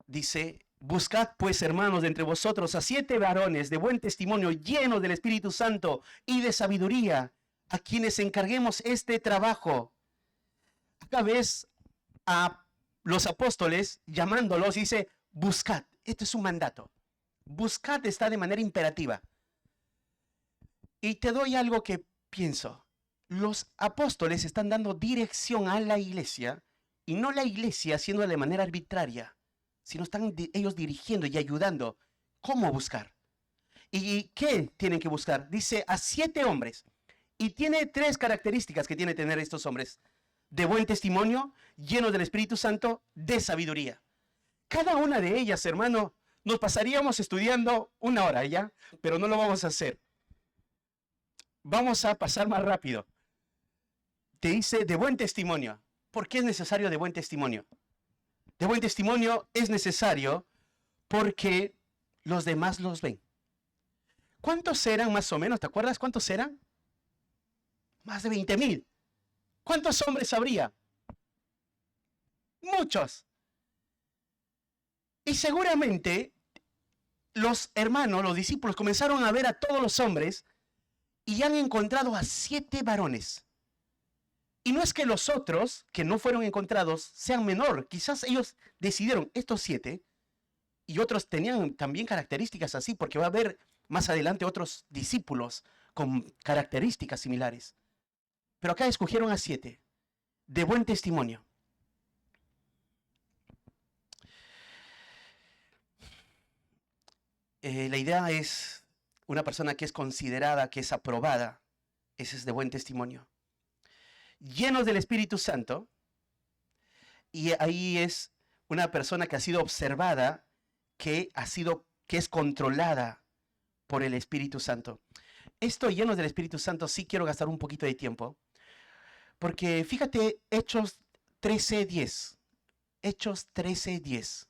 Speaker 1: dice: buscad pues, hermanos, de entre vosotros a 7 varones de buen testimonio, llenos del Espíritu Santo y de sabiduría, a quienes encarguemos este trabajo. Acá ves a los apóstoles llamándolos y dice: buscad. Este es un mandato. Buscad está de manera imperativa. Y te doy algo que pienso. Los apóstoles están dando dirección a la iglesia y no la iglesia haciéndolo de manera arbitraria, sino están ellos dirigiendo y ayudando. ¿Cómo buscar? ¿Y qué tienen que buscar? Dice a 7 hombres. Y tiene 3 características que tienen que tener estos hombres: de buen testimonio, llenos del Espíritu Santo, de sabiduría. Cada una de ellas, hermano, nos pasaríamos estudiando 1 hora ya, pero no lo vamos a hacer. Vamos a pasar más rápido. Te dice de buen testimonio. ¿Por qué es necesario de buen testimonio? De buen testimonio es necesario porque los demás los ven. ¿Cuántos eran más o menos? ¿Te acuerdas cuántos eran? Más de 20,000. ¿Cuántos hombres habría? Muchos. Y seguramente los hermanos, los discípulos, comenzaron a ver a todos los hombres y han encontrado a 7 varones. Y no es que los otros, que no fueron encontrados, sean menor. Quizás ellos decidieron, estos 7, y otros tenían también características así, porque va a haber más adelante otros discípulos con características similares. Pero acá escogieron a 7, de buen testimonio. La idea es una persona que es considerada, que es aprobada. Ese es de buen testimonio. Llenos del Espíritu Santo. Y ahí es una persona que ha sido observada, que es controlada por el Espíritu Santo. Esto, llenos del Espíritu Santo, sí quiero gastar un poquito de tiempo. Porque fíjate, Hechos 13:10. Hechos 13:10.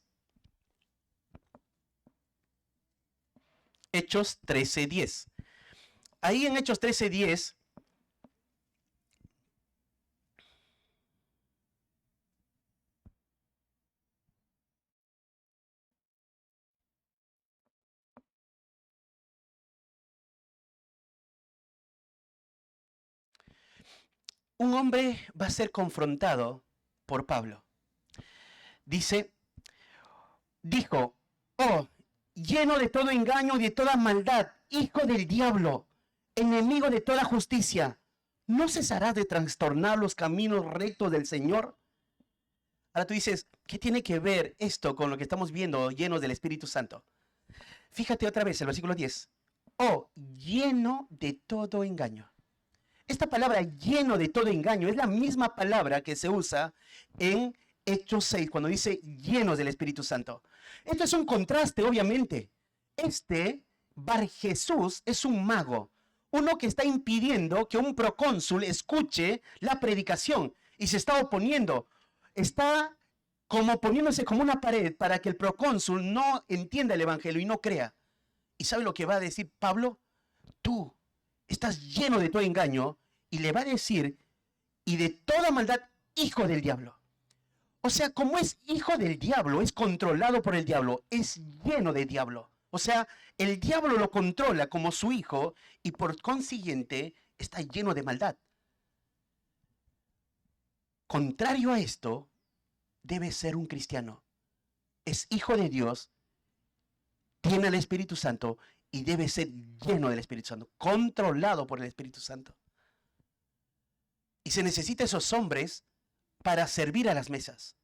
Speaker 1: Hechos 13:10. Ahí en Hechos 13:10, un hombre va a ser confrontado por Pablo. Dijo, oh, lleno de todo engaño y de toda maldad, hijo del diablo, enemigo de toda justicia, ¿no cesarás de trastornar los caminos rectos del Señor? Ahora tú dices, ¿qué tiene que ver esto con lo que estamos viendo llenos del Espíritu Santo? Fíjate otra vez el versículo 10. Oh, lleno de todo engaño. Esta palabra lleno de todo engaño es la misma palabra que se usa en Hechos 6 cuando dice llenos del Espíritu Santo. Esto es un contraste, obviamente. Bar Jesús es un mago, uno que está impidiendo que un procónsul escuche la predicación y se está oponiendo. Está como poniéndose como una pared para que el procónsul no entienda el evangelio y no crea. ¿Y sabe lo que va a decir Pablo? Tú estás lleno de todo engaño, y le va a decir, y de toda maldad, hijo del diablo. O sea, como es hijo del diablo, es controlado por el diablo, es lleno de diablo. O sea, el diablo lo controla como su hijo y por consiguiente está lleno de maldad. Contrario a esto, debe ser un cristiano. Es hijo de Dios, tiene el Espíritu Santo y debe ser lleno del Espíritu Santo, controlado por el Espíritu Santo. Y se necesita esos hombres para servir a las mesas,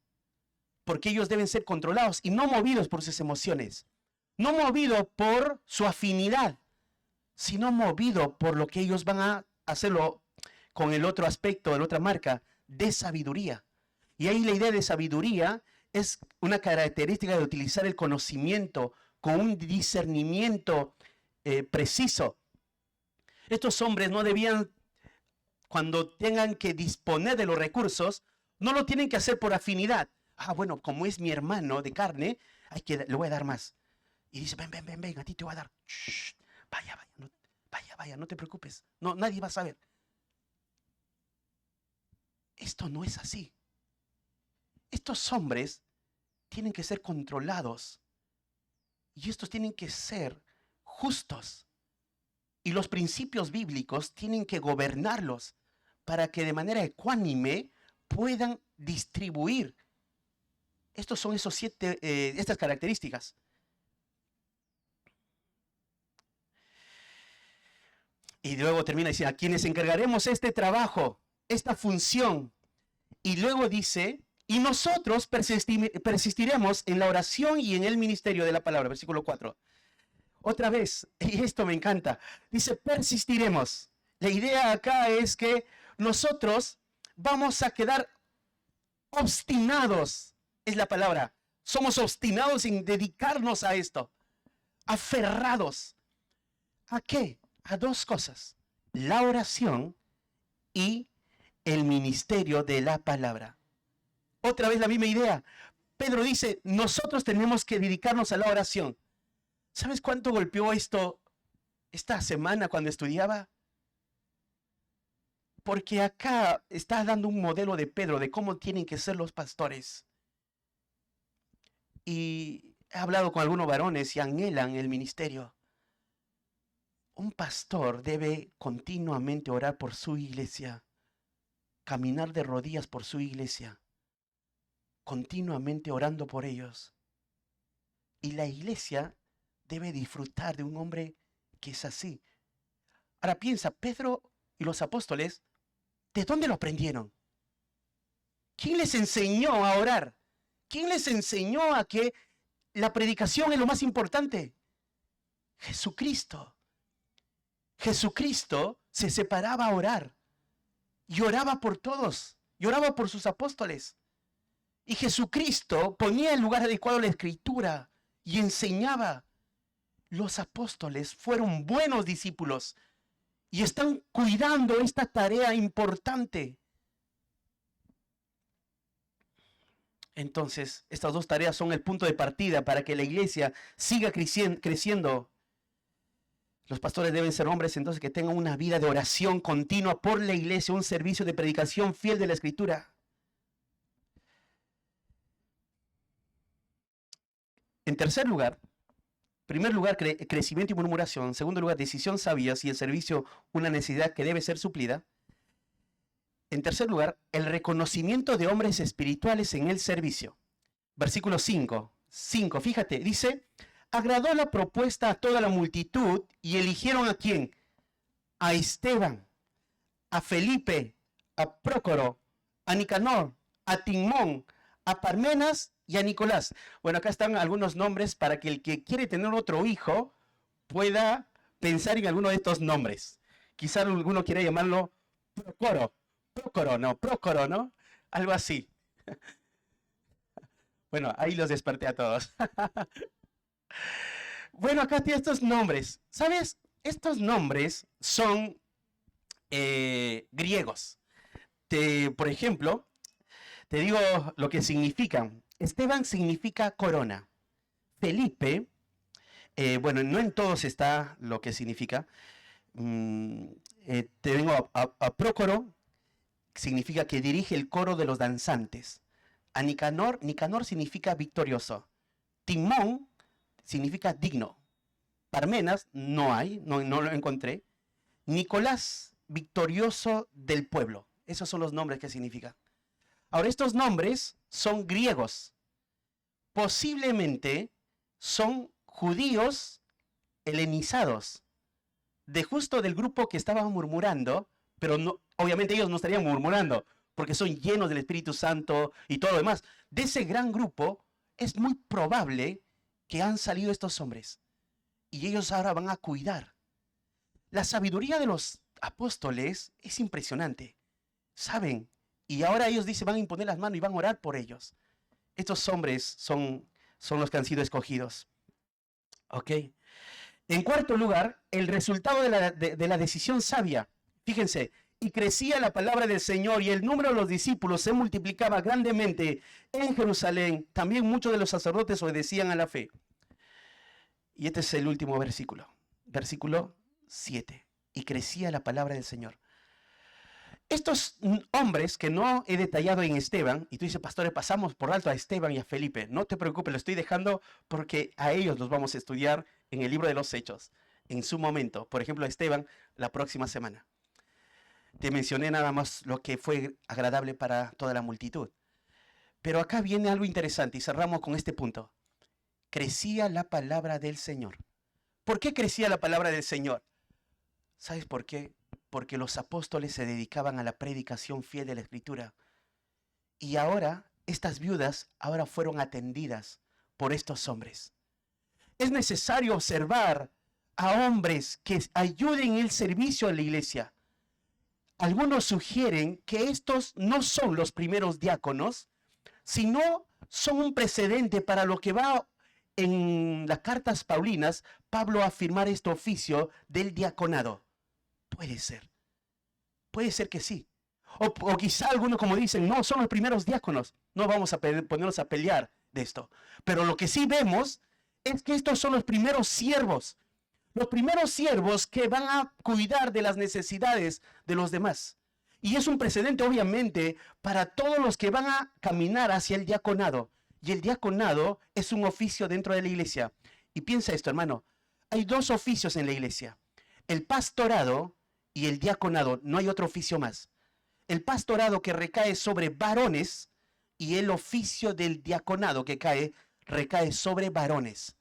Speaker 1: porque ellos deben ser controlados y no movidos por sus emociones, no movidos por su afinidad, sino movidos por lo que ellos van a hacerlo con el otro aspecto, la otra marca, de sabiduría. Y ahí la idea de sabiduría es una característica de utilizar el conocimiento con un discernimiento preciso. Estos hombres no debían, cuando tengan que disponer de los recursos, no lo tienen que hacer por afinidad. Ah, bueno, como es mi hermano de carne, le voy a dar más. Y dice, ven, a ti te voy a dar. Shh, vaya, no te preocupes. No, nadie va a saber. Esto no es así. Estos hombres tienen que ser controlados. Y estos tienen que ser justos. Y los principios bíblicos tienen que gobernarlos para que de manera ecuánime puedan distribuir. Estos son estas características. Y luego termina diciendo, a quienes encargaremos este trabajo, esta función. Y luego dice, y nosotros persistiremos en la oración y en el ministerio de la palabra. Versículo 4. Otra vez, y esto me encanta, dice persistiremos. La idea acá es que nosotros vamos a quedar obstinados, es la palabra. Somos obstinados en dedicarnos a esto, aferrados. ¿A qué? A dos cosas, la oración y el ministerio de la palabra. Otra vez la misma idea. Pedro dice, nosotros tenemos que dedicarnos a la oración. ¿Sabes cuánto golpeó esto esta semana cuando estudiaba? Porque acá está dando un modelo de Pedro de cómo tienen que ser los pastores. Y he hablado con algunos varones y anhelan el ministerio. Un pastor debe continuamente orar por su iglesia, caminar de rodillas por su iglesia, continuamente orando por ellos. Y la iglesia debe disfrutar de un hombre que es así. Ahora piensa, Pedro y los apóstoles, ¿de dónde lo aprendieron? ¿Quién les enseñó a orar? ¿Quién les enseñó a que la predicación es lo más importante? Jesucristo. Jesucristo se separaba a orar y oraba por todos, y oraba por sus apóstoles. Y Jesucristo ponía el lugar adecuado a la escritura y enseñaba. Los apóstoles fueron buenos discípulos y están cuidando esta tarea importante. Entonces, estas dos tareas son el punto de partida para que la iglesia siga creciendo. Los pastores deben ser hombres entonces que tengan una vida de oración continua por la iglesia, un servicio de predicación fiel de la escritura. En tercer lugar, primer lugar, crecimiento y murmuración. En segundo lugar, decisión sabia y el servicio, una necesidad que debe ser suplida. En tercer lugar, el reconocimiento de hombres espirituales en el servicio. Versículo 5, fíjate, dice, agradó la propuesta a toda la multitud y eligieron ¿a quién? A Esteban, a Felipe, a Prócoro, a Nicanor, a Timón, a Parmenas y a Nicolás. Bueno, acá están algunos nombres para que el que quiere tener otro hijo pueda pensar en alguno de estos nombres. Quizá alguno quiera llamarlo Prócoro, ¿no? Algo así. Bueno, ahí los desperté a todos. Bueno, acá tiene estos nombres. ¿Sabes? Estos nombres son griegos. Por ejemplo, te digo lo que significan. Esteban significa corona. Felipe, bueno, no en todos está lo que significa. Te vengo a Prócoro, significa que dirige el coro de los danzantes. A Nicanor significa victorioso. Timón significa digno. Parmenas no hay, no lo encontré. Nicolás, victorioso del pueblo. Esos son los nombres que significa. Ahora, estos nombres son griegos. Posiblemente son judíos helenizados, de justo del grupo que estaba murmurando, pero no, obviamente ellos no estarían murmurando, porque son llenos del Espíritu Santo y todo lo demás. De ese gran grupo es muy probable que han salido estos hombres, y ellos ahora van a cuidar. La sabiduría de los apóstoles es impresionante. Saben, y ahora ellos dicen, van a imponer las manos y van a orar por ellos. Estos hombres son los que han sido escogidos. ¿Ok? En cuarto lugar, el resultado de la decisión sabia. Fíjense, y crecía la palabra del Señor y el número de los discípulos se multiplicaba grandemente en Jerusalén. También muchos de los sacerdotes obedecían a la fe. Y este es el último versículo. Versículo 7. Y crecía la palabra del Señor. Estos hombres que no he detallado en Esteban, y tú dices, pastores, pasamos por alto a Esteban y a Felipe. No te preocupes, lo estoy dejando porque a ellos los vamos a estudiar en el libro de los Hechos, en su momento. Por ejemplo, a Esteban, la próxima semana. Te mencioné nada más lo que fue agradable para toda la multitud. Pero acá viene algo interesante y cerramos con este punto. Crecía la palabra del Señor. ¿Por qué crecía la palabra del Señor? ¿Sabes por qué? Porque los apóstoles se dedicaban a la predicación fiel de la Escritura. Y ahora, estas viudas ahora fueron atendidas por estos hombres. Es necesario observar a hombres que ayuden en el servicio a la iglesia. Algunos sugieren que estos no son los primeros diáconos, sino son un precedente para lo que va en las cartas paulinas, Pablo a afirmar este oficio del diaconado. Puede ser que sí. O quizá algunos como dicen, no, son los primeros diáconos. No vamos a ponernos a pelear de esto. Pero lo que sí vemos es que estos son los primeros siervos. Los primeros siervos que van a cuidar de las necesidades de los demás. Y es un precedente, obviamente, para todos los que van a caminar hacia el diaconado. y el diaconado es un oficio dentro de la iglesia. Y piensa esto, hermano, hay dos oficios en la iglesia, el pastorado y el diaconado, no hay otro oficio más. El pastorado que recae sobre varones y el oficio del diaconado que recae sobre varones.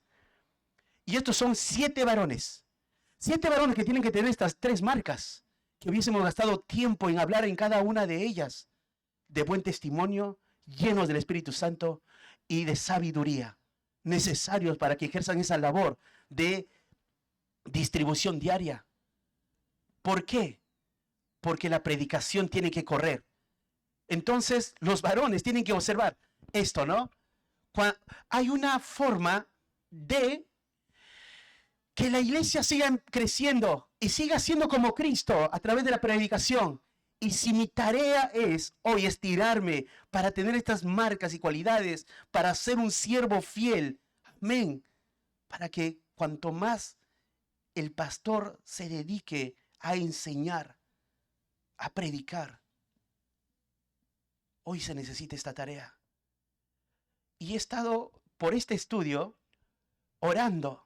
Speaker 1: Y estos son 7 varones. 7 varones que tienen que tener estas 3 marcas, que hubiésemos gastado tiempo en hablar en cada una de ellas, de buen testimonio, llenos del Espíritu Santo y de sabiduría, necesarios para que ejerzan esa labor de distribución diaria. ¿Por qué? Porque la predicación tiene que correr. Entonces, los varones tienen que observar esto, ¿no? Hay una forma de que la iglesia siga creciendo y siga siendo como Cristo a través de la predicación. Y si mi tarea es hoy estirarme para tener estas marcas y cualidades, para ser un siervo fiel, amén, para que cuanto más el pastor se dedique a enseñar, a predicar, hoy se necesita esta tarea. Y he estado por este estudio orando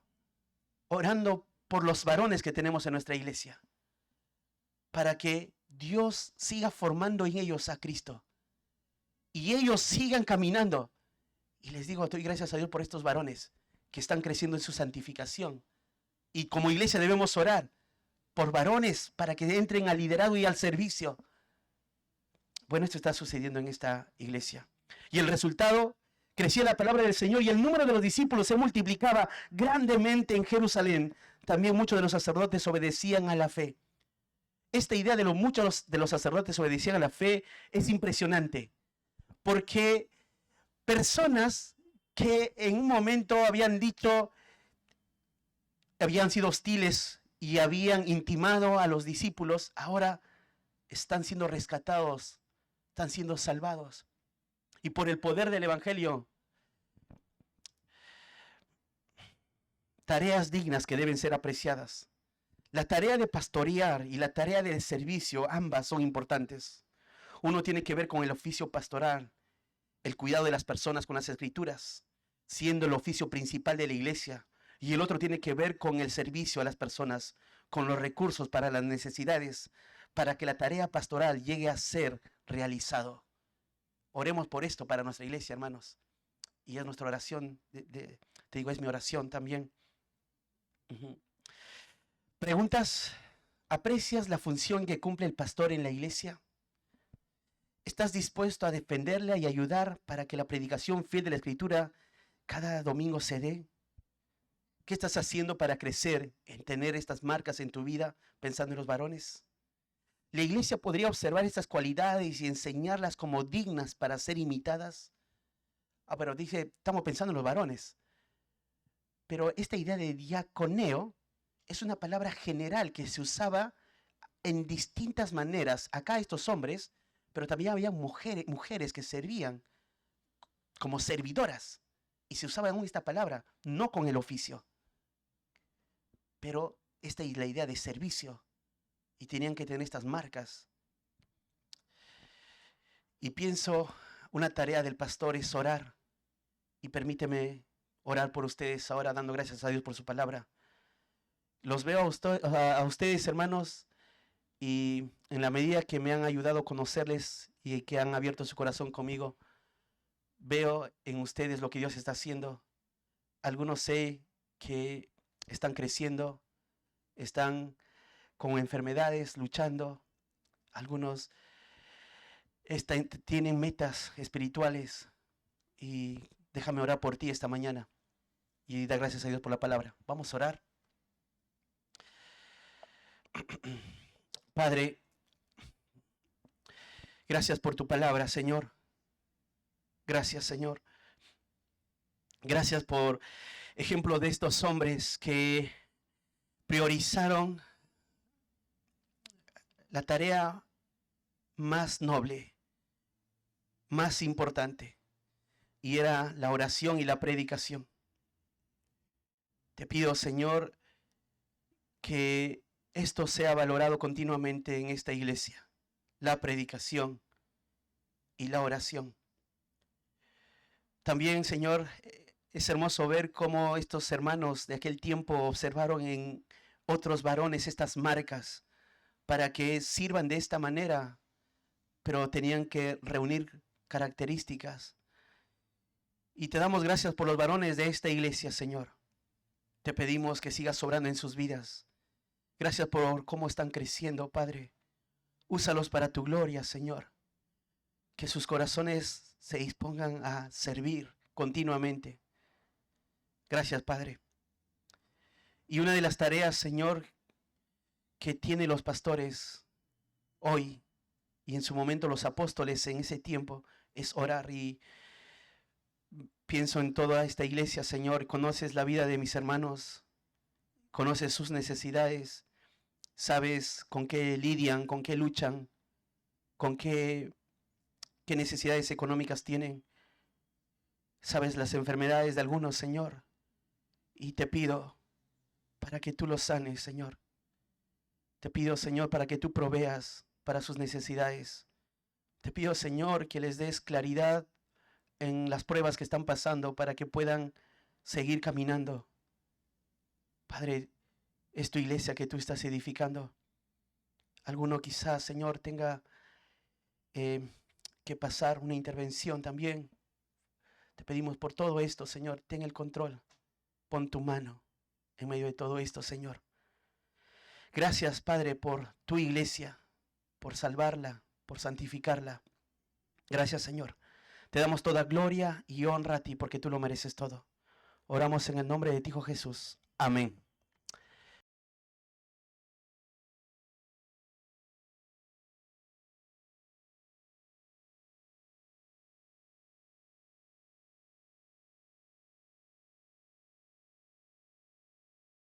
Speaker 1: por los varones que tenemos en nuestra iglesia, para que Dios siga formando en ellos a Cristo y ellos sigan caminando. Y les digo, doy gracias a Dios por estos varones que están creciendo en su santificación. Y como iglesia debemos orar por varones para que entren al liderazgo y al servicio. Bueno, esto está sucediendo en esta iglesia. Y el resultado, crecía la palabra del Señor y el número de los discípulos se multiplicaba grandemente en Jerusalén. También muchos de los sacerdotes obedecían a la fe. Esta idea de muchos de los sacerdotes obedecían a la fe es impresionante. Porque personas que en un momento habían sido hostiles y habían intimado a los discípulos, ahora están siendo rescatados, están siendo salvados. Y por el poder del evangelio, tareas dignas que deben ser apreciadas. La tarea de pastorear y la tarea de servicio, ambas son importantes. Uno tiene que ver con el oficio pastoral, el cuidado de las personas con las escrituras, siendo el oficio principal de la iglesia. Y el otro tiene que ver con el servicio a las personas, con los recursos para las necesidades, para que la tarea pastoral llegue a ser realizado. Oremos por esto para nuestra iglesia, hermanos. Y es nuestra oración, te digo, es mi oración también. ¿Preguntas? ¿Aprecias la función que cumple el pastor en la iglesia? ¿Estás dispuesto a defenderla y ayudar para que la predicación fiel de la Escritura cada domingo se dé? ¿Qué estás haciendo para crecer en tener estas marcas en tu vida, pensando en los varones? La iglesia podría observar estas cualidades y enseñarlas como dignas para ser imitadas. Pero dice, estamos pensando en los varones. Pero esta idea de diaconeo es una palabra general que se usaba en distintas maneras. Acá estos hombres, pero también había mujeres que servían como servidoras. Y se usaba aún esta palabra, no con el oficio. Pero esta es la idea de servicio. Y tenían que tener estas marcas. Y pienso, una tarea del pastor es orar. Y permíteme orar por ustedes ahora, dando gracias a Dios por su palabra. Los veo a ustedes, hermanos, y en la medida que me han ayudado a conocerles y que han abierto su corazón conmigo, veo en ustedes lo que Dios está haciendo. Algunos sé que están creciendo, están con enfermedades, luchando. Algunos tienen metas espirituales. Y déjame orar por ti esta mañana y dar gracias a Dios por la palabra. Vamos a orar. Padre, gracias por tu palabra, Señor. Gracias, Señor. Gracias por ejemplo de estos hombres que priorizaron la tarea más noble, más importante, y era la oración y la predicación. Te pido, Señor, que esto sea valorado continuamente en esta iglesia, la predicación y la oración. También, Señor, es hermoso ver cómo estos hermanos de aquel tiempo observaron en otros varones estas marcas para que sirvan de esta manera, pero tenían que reunir características. Y te damos gracias por los varones de esta iglesia, Señor. Te pedimos que sigas sobrando en sus vidas. Gracias por cómo están creciendo, Padre. Úsalos para tu gloria, Señor. Que sus corazones se dispongan a servir continuamente. Gracias, Padre. Y una de las tareas, Señor, que tienen los pastores hoy y en su momento los apóstoles en ese tiempo es orar. Y pienso en toda esta iglesia, Señor. Conoces la vida de mis hermanos, conoces sus necesidades, sabes con qué lidian, con qué luchan, con qué necesidades económicas tienen. Sabes las enfermedades de algunos, Señor. Y te pido para que tú los sanes, Señor. Te pido, Señor, para que tú proveas para sus necesidades. Te pido, Señor, que les des claridad en las pruebas que están pasando para que puedan seguir caminando. Padre, es tu iglesia que tú estás edificando. Alguno quizás, Señor, tenga que pasar una intervención también. Te pedimos por todo esto, Señor, ten el control. Pon tu mano en medio de todo esto, Señor. Gracias, Padre, por tu iglesia, por salvarla, por santificarla. Gracias, Señor. Te damos toda gloria y honra a ti porque tú lo mereces todo. Oramos en el nombre de ti, Hijo Jesús. Amén.